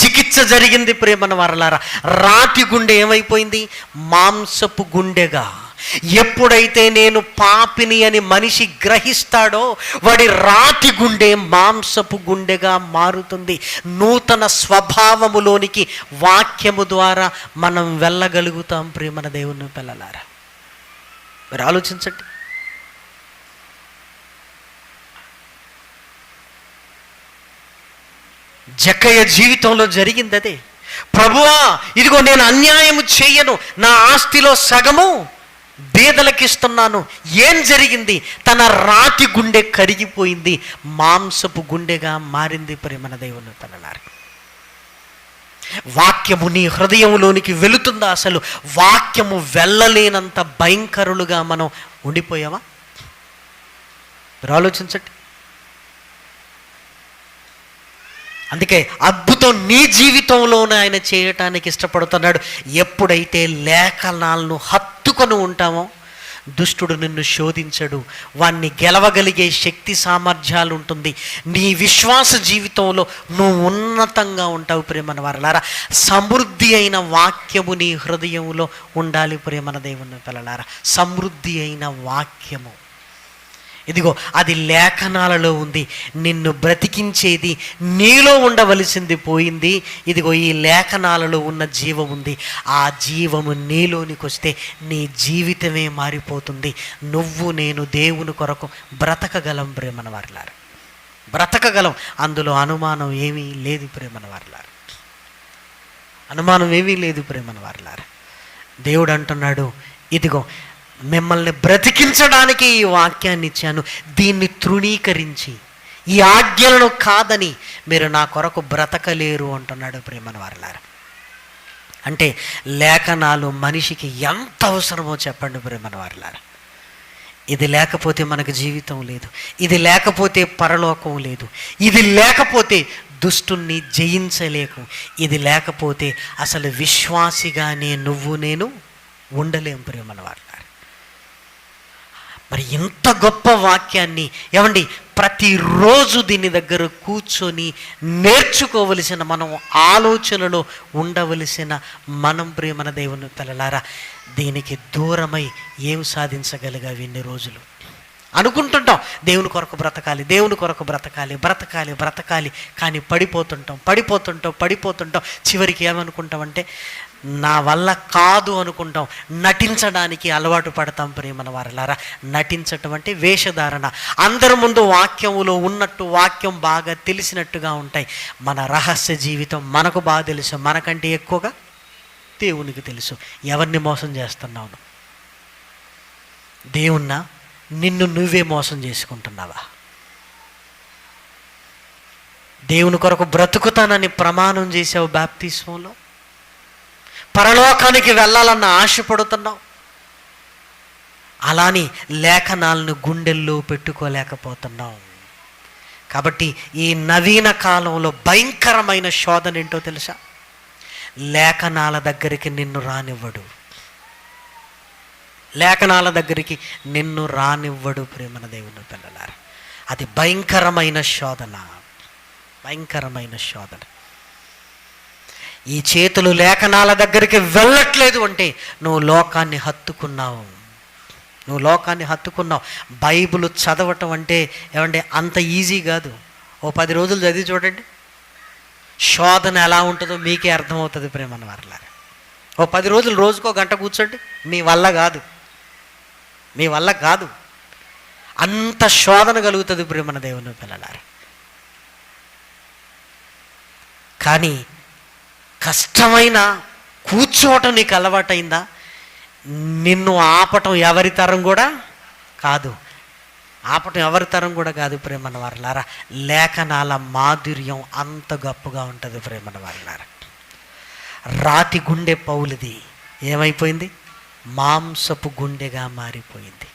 చికిత్స జరిగింది ప్రేమన వారలారా. రాతి గుండె ఏమైపోయింది? మాంసపు గుండెగా. ఎప్పుడైతే నేను పాపిని అని మనిషి గ్రహిస్తాడో వాడి రాతి గుండె మాంసపు గుండెగా మారుతుంది. నూతన స్వభావములోనికి వాక్యము ద్వారా మనం వెళ్ళగలుగుతాం ప్రేమన దేవుని పిల్లలారా. మీరు ఆలోచించండి. జక్కయ్య జీవితంలో జరిగింది అదే. ప్రభువా ఇదిగో నేను అన్యాయము చేయను, నా ఆస్తిలో సగము బేదలకిస్తున్నాను. ఏం జరిగింది? తన రాతి గుండె కరిగిపోయింది, మాంసపు గుండెగా మారింది ప్రేమన దేవుని పిల్లలారా. వాక్యము నీ హృదయంలోనికి వెళుతుందా? అసలు వాక్యము వెళ్ళలేనంత భయంకరులుగా మనం ఉండిపోయావా? మీరు ఆలోచించండి. అందుకే అద్భుతం నీ జీవితంలోనే ఆయన చేయటానికి ఇష్టపడుతున్నాడు. ఎప్పుడైతే లేఖనాలను హత్తుకొని ఉంటామో దుష్టుడు నిన్ను శోధించడు, వాణ్ణి గెలవగలిగే శక్తి సామర్థ్యాలు ఉంటుంది. నీ విశ్వాస జీవితంలో నువ్వు ఉన్నతంగా ఉంటావు ప్రేమన వారలారా. సమృద్ధి అయిన వాక్యము నీ హృదయంలో ఉండాలి ప్రేమన దేవుని పిల్లలారా. సమృద్ధి అయిన వాక్యము, ఇదిగో అది లేఖనాలలో ఉంది. నిన్ను బ్రతికించేది నీలో ఉండవలసింది పోయింది, ఇదిగో ఈ లేఖనాలలో ఉన్న జీవం ఉంది. ఆ జీవము నీలోనికి వస్తే నీ జీవితమే మారిపోతుంది. నువ్వు నేను దేవుని కొరకు బ్రతకగలం ప్రేమన వారలారా, బ్రతకగలం. అందులో అనుమానం ఏమీ లేదు ప్రేమన వారలారా, అనుమానం ఏమీ లేదు ప్రేమన వారలారా. దేవుడు అంటున్నాడు, ఇదిగో మిమ్మల్ని బ్రతికించడానికి ఈ వాక్యాన్ని ఇచ్చాను, దీన్ని తృణీకరించి ఈ ఆజ్ఞలను కాదని మీరు నా కొరకు బ్రతకలేరు అంటున్నాడు ప్రేమన వారలారా. అంటే లేఖనాలు మనిషికి ఎంత అవసరమో చెప్పండి ప్రేమన వారలారా. ఇది లేకపోతే మనకు జీవితం లేదు, ఇది లేకపోతే పరలోకం లేదు, ఇది లేకపోతే దుష్టుణ్ణి జయించలేకు, ఇది లేకపోతే అసలు విశ్వాసిగానే నువ్వు నేను ఉండలేం ప్రేమన వారలారా. మరి ఇంత గొప్ప వాక్యాన్ని ఏమండి ప్రతిరోజు దీని దగ్గర కూర్చొని నేర్చుకోవలసిన మనం, ఆలోచనలో ఉండవలసిన మనం ప్రేమన దేవుని పిల్లలారా, దీనికి దూరమై ఏం సాధించగలిగావు ఇన్ని రోజులు? అనుకుంటుంటాం దేవుని కొరకు బ్రతకాలి, దేవుని కొరకు బ్రతకాలి, బ్రతకాలి బ్రతకాలి, కానీ పడిపోతుంటాం. చివరికి ఏమనుకుంటామంటే నా వల్ల కాదు అనుకుంటాం. నటించడానికి అలవాటు పడతాం ప్రేమన వారలారా. నటించటం అంటే వేషధారణ. అందరి ముందు వాక్యములో ఉన్నట్టు, వాక్యం బాగా తెలిసినట్టుగా ఉంటాయి. మన రహస్య జీవితం మనకు బాగా తెలుసు, మనకంటే ఎక్కువగా దేవునికి తెలుసు. ఎవరిని మోసం చేస్తున్నావు? దేవున్నా నిన్ను నువ్వే మోసం చేసుకుంటున్నావా? దేవుని కొరకు బ్రతుకుతానని ప్రమాణం చేసావు బాప్తిస్మంలో, పరలోకానికి వెళ్ళాలన్న ఆశపడుతున్నావు. అలాని లేఖనాలను గుండెల్లో పెట్టుకోలేకపోతున్నావు. కాబట్టి ఈ నవీన కాలంలో భయంకరమైన శోధన ఏంటో తెలుసా? లేఖనాల దగ్గరికి నిన్ను రానివ్వడు. లేఖనాల దగ్గరికి నిన్ను రానివ్వడు ప్రేమన దేవుని పిల్లలారా. అది భయంకరమైన శోధన, భయంకరమైన శోధన. ఈ చేతులు లేఖనాల దగ్గరికి వెళ్ళట్లేదు అంటే నువ్వు లోకాన్ని హత్తుకున్నావు, నువ్వు లోకాన్ని హత్తుకున్నావు. బైబిల్ చదవటం అంటే ఏమంటే అంత ఈజీ కాదు. ఓ 10 రోజులు చదివి చూడండి, శోధన ఎలా ఉంటుందో మీకే అర్థమవుతుంది ప్రేమన్న వారలారా. ఓ 10 రోజులు రోజుకో గంట కూర్చోండి, మీ వల్ల కాదు, మీ వల్ల కాదు. అంత శోధన కలుగుతుంది ప్రేమన్న దేవుని పిల్లలారా. కానీ కష్టమైన కూర్చోవటం నీకు అలవాటైందా? నిన్ను ఆపటం ఎవరి తరం కూడా కాదు, ఆపటం ఎవరి తరం కూడా కాదు ప్రేమన్న వారలారా. లేఖనాల మాధుర్యం అంత గొప్పగా ఉంటుంది ప్రేమన్న వారలారా. రాతి గుండె పౌలుది ఏమైపోయింది? మాంసపు గుండెగా మారిపోయింది.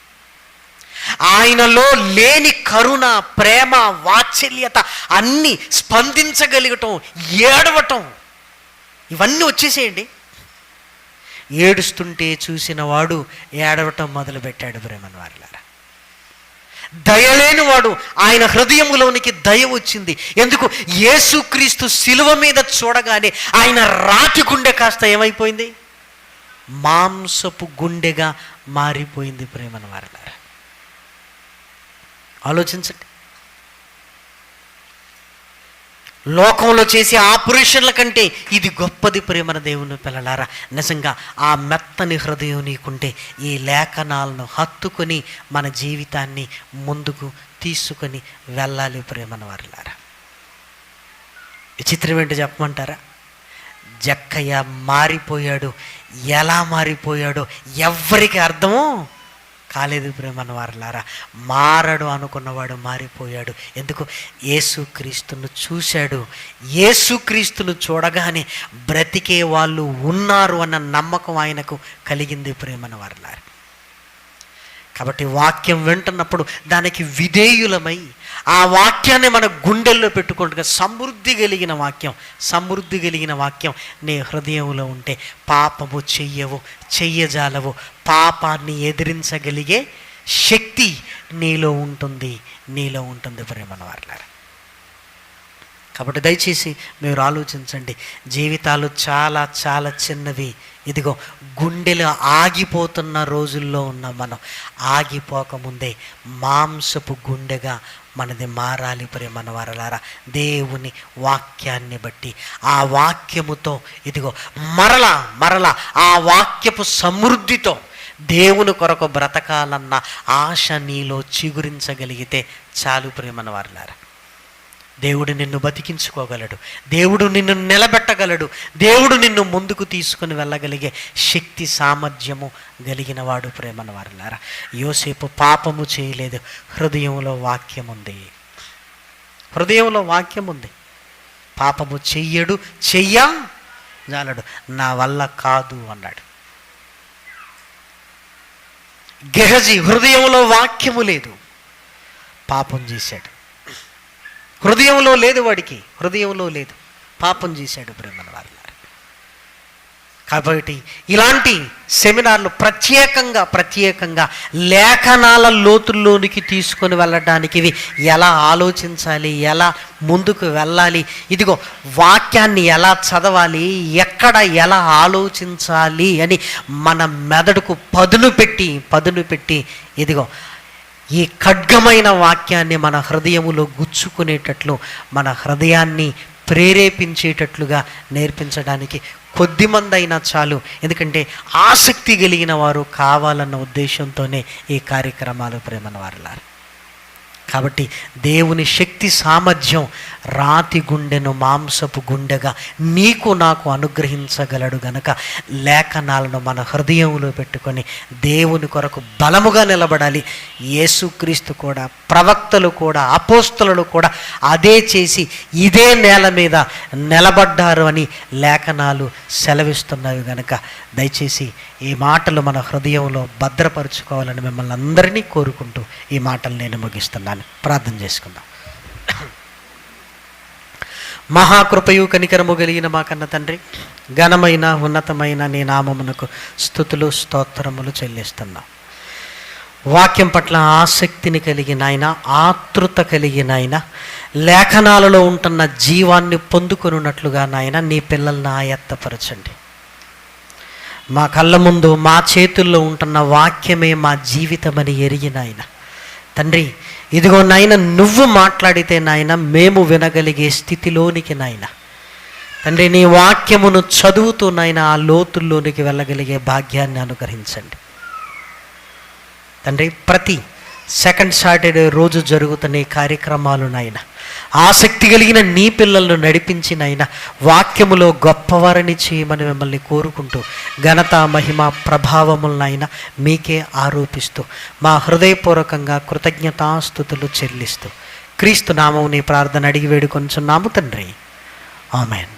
ఆయనలో లేని కరుణ, ప్రేమ, వాత్సల్యత అన్నీ స్పందించగలగటం, ఏడవటం, ఇవన్నీ వచ్చేసేయండి. ఏడుస్తుంటే చూసిన వాడు ఏడవటం మొదలుపెట్టాడు ప్రేమన్న వారలారా. దయలేని వాడు ఆయన హృదయములోనికి దయ వచ్చింది. ఎందుకు? యేసుక్రీస్తు శిలువ మీద చూడగానే ఆయన రాతి గుండె కాస్త ఏమైపోయింది? మాంసపు గుండెగా మారిపోయింది ప్రేమన్న వారలారా. ఆలోచించండి. లోకంలో చేసే ఆపరేషన్ల కంటే ఇది గొప్పది ప్రేమన దేవుని పిల్లలారా. నిజంగా ఆ మెత్తని హృదయం నీకుంటే ఈ లేఖనాలను హత్తుకొని మన జీవితాన్ని ముందుకు తీసుకొని వెళ్ళాలి ప్రేమన వారలారా. విచిత్రం ఏంటో చెప్పమంటారా? జక్కయ్య మారిపోయాడు. ఎలా మారిపోయాడో ఎవ్వరికి అర్థమో కాలేదు ప్రేమన్న వారలారా. మారడు అనుకున్నవాడు మారిపోయాడు. ఎందుకు? యేసుక్రీస్తును చూశాడు. యేసుక్రీస్తును చూడగానే బ్రతికే వాళ్ళు ఉన్నారు అన్న నమ్మకం ఆయనకు కలిగింది ప్రేమన్న వారలారా. కాబట్టి వాక్యం వింటున్నప్పుడు దానికి విధేయులమై ఆ వాక్యాన్ని మన గుండెల్లో పెట్టుకుంటుగా సమృద్ధి కలిగిన వాక్యం, సమృద్ధి కలిగిన వాక్యం నీ హృదయంలో ఉంటే పాపము చెయ్యజాలవు. పాపాన్ని ఎదిరించగలిగే శక్తి నీలో ఉంటుంది, నీలో ఉంటుంది ప్రేమన్న వారలారా. కాబట్టి దయచేసి మీరు ఆలోచించండి. జీవితాలు చాలా చాలా చిన్నవి. ఇదిగో గుండెలు ఆగిపోతున్న రోజుల్లో ఉన్న మనం ఆగిపోకముందే మాంసపు గుండెగా మనది మారాలి ప్రేమన్న వారలారా. దేవుని వాక్యాన్ని బట్టి ఆ వాక్యముతో ఇదిగో మరలా ఆ వాక్యపు సమృద్ధితో దేవుని కొరకు బ్రతకాలన్న ఆశ నీలో చిగురించగలిగితే చాలు ప్రేమన్న వారలారా. దేవుడు నిన్ను బతికించుకోగలడు, దేవుడు నిన్ను నిలబెట్టగలడు, దేవుడు నిన్ను ముందుకు తీసుకుని వెళ్ళగలిగే శక్తి సామర్థ్యము కలిగిన వాడు ప్రేమన్న వారలారా. యోసేపు పాపము చేయలేదు, హృదయంలో వాక్యం ఉంది, హృదయంలో వాక్యం ఉంది. పాపము చెయ్యజాలడు, నా వల్ల కాదు అన్నాడు. గెహజీ హృదయంలో వాక్యము లేదు, పాపం చేశాడు. హృదయంలో లేదు, వాడికి హృదయంలో లేదు, పాపం చేశాడు ప్రేమన్న వారలారా. కాబట్టి ఇలాంటి సెమినార్లు ప్రత్యేకంగా లేఖనాల లోతుల్లోనికి తీసుకొని వెళ్ళడానికి ఇవి ఎలా ఆలోచించాలి, ఎలా ముందుకు వెళ్ళాలి, ఇదిగో వాక్యాన్ని ఎలా చదవాలి, ఎక్కడ ఎలా ఆలోచించాలి అని మన మెదడుకు పదును పెట్టి ఇదిగో ఈ ఖడ్గమైన వాక్యాన్ని మన హృదయములో గుచ్చుకునేటట్లు, మన హృదయాన్ని ప్రేరేపించేటట్లుగా నేర్పించడానికి కొద్దిమంది అయినా చాలు. ఎందుకంటే ఆసక్తి కలిగిన వారు కావాలన్న ఉద్దేశంతోనే ఈ కార్యక్రమాలు ప్రేమన్న వారలారా. కాబట్టి దేవుని శక్తి సామర్థ్యం రాతి గుండెను మాంసపు గుండెగా నీకు నాకు అనుగ్రహించగలడు గనక లేఖనాలను మన హృదయంలో పెట్టుకొని దేవుని కొరకు బలముగా నిలబడాలి. యేసుక్రీస్తు కూడా, ప్రవక్తలు కూడా, అపోస్తలులు కూడా అదే చేసి ఇదే నేల మీద నిలబడ్డారు అని లేఖనాలు సెలవిస్తున్నవి గనక దయచేసి ఈ మాటలు మన హృదయంలో భద్రపరుచుకోవాలని మిమ్మల్ని అందరినీ కోరుకుంటూ ఈ మాటలు నేను ముగిస్తున్నాను. ప్రార్థన చేసుకుందాం. మహాకృపయు కనికరము కలిగిన మా కన్న తండ్రి, ఘనమైన ఉన్నతమైన నీ నామమునకు స్తుతులు స్తోత్రములు చెల్లిస్తున్నాం. వాక్యం పట్ల ఆసక్తిని కలిగిన ఆయన, ఆతృత కలిగిన ఆయన, లేఖనాలలో ఉంటున్న జీవాన్ని పొందుకొనున్నట్లుగా నాయన నీ పిల్లల్ని ఆయత్తపరచండి. మా కళ్ళ ముందు మా చేతుల్లో ఉంటున్న వాక్యమే మా జీవితమని ఎరిగిన ఆయన తండ్రి, ఇదిగో నాయన నువ్వు మాట్లాడితే నాయన మేము వినగలిగే స్థితిలోనికి నాయన తండ్రి నీ వాక్యమును చదువుతూ నాయన ఆ లోతుల్లోనికి వెళ్ళగలిగే భాగ్యాన్ని అనుగ్రహించండి తండ్రి. ప్రతి సెకండ్ సాటర్డే రోజు జరుగుతున్న ఈ కార్యక్రమాలు నాయన ఆసక్తి కలిగిన నీ పిల్లలను నడిపించినైనా వాక్యములో గొప్పవారిని చేయమని మిమ్మల్ని కోరుకుంటూ ఘనత మహిమ ప్రభావములనైనా మీకే ఆరోపిస్తూ మా హృదయపూర్వకంగా కృతజ్ఞతాస్తుతులు చెల్లిస్తూ క్రీస్తు నామముని ప్రార్థన అడిగి వేడుకొంచున్నాము తండ్రి. ఆమెన్.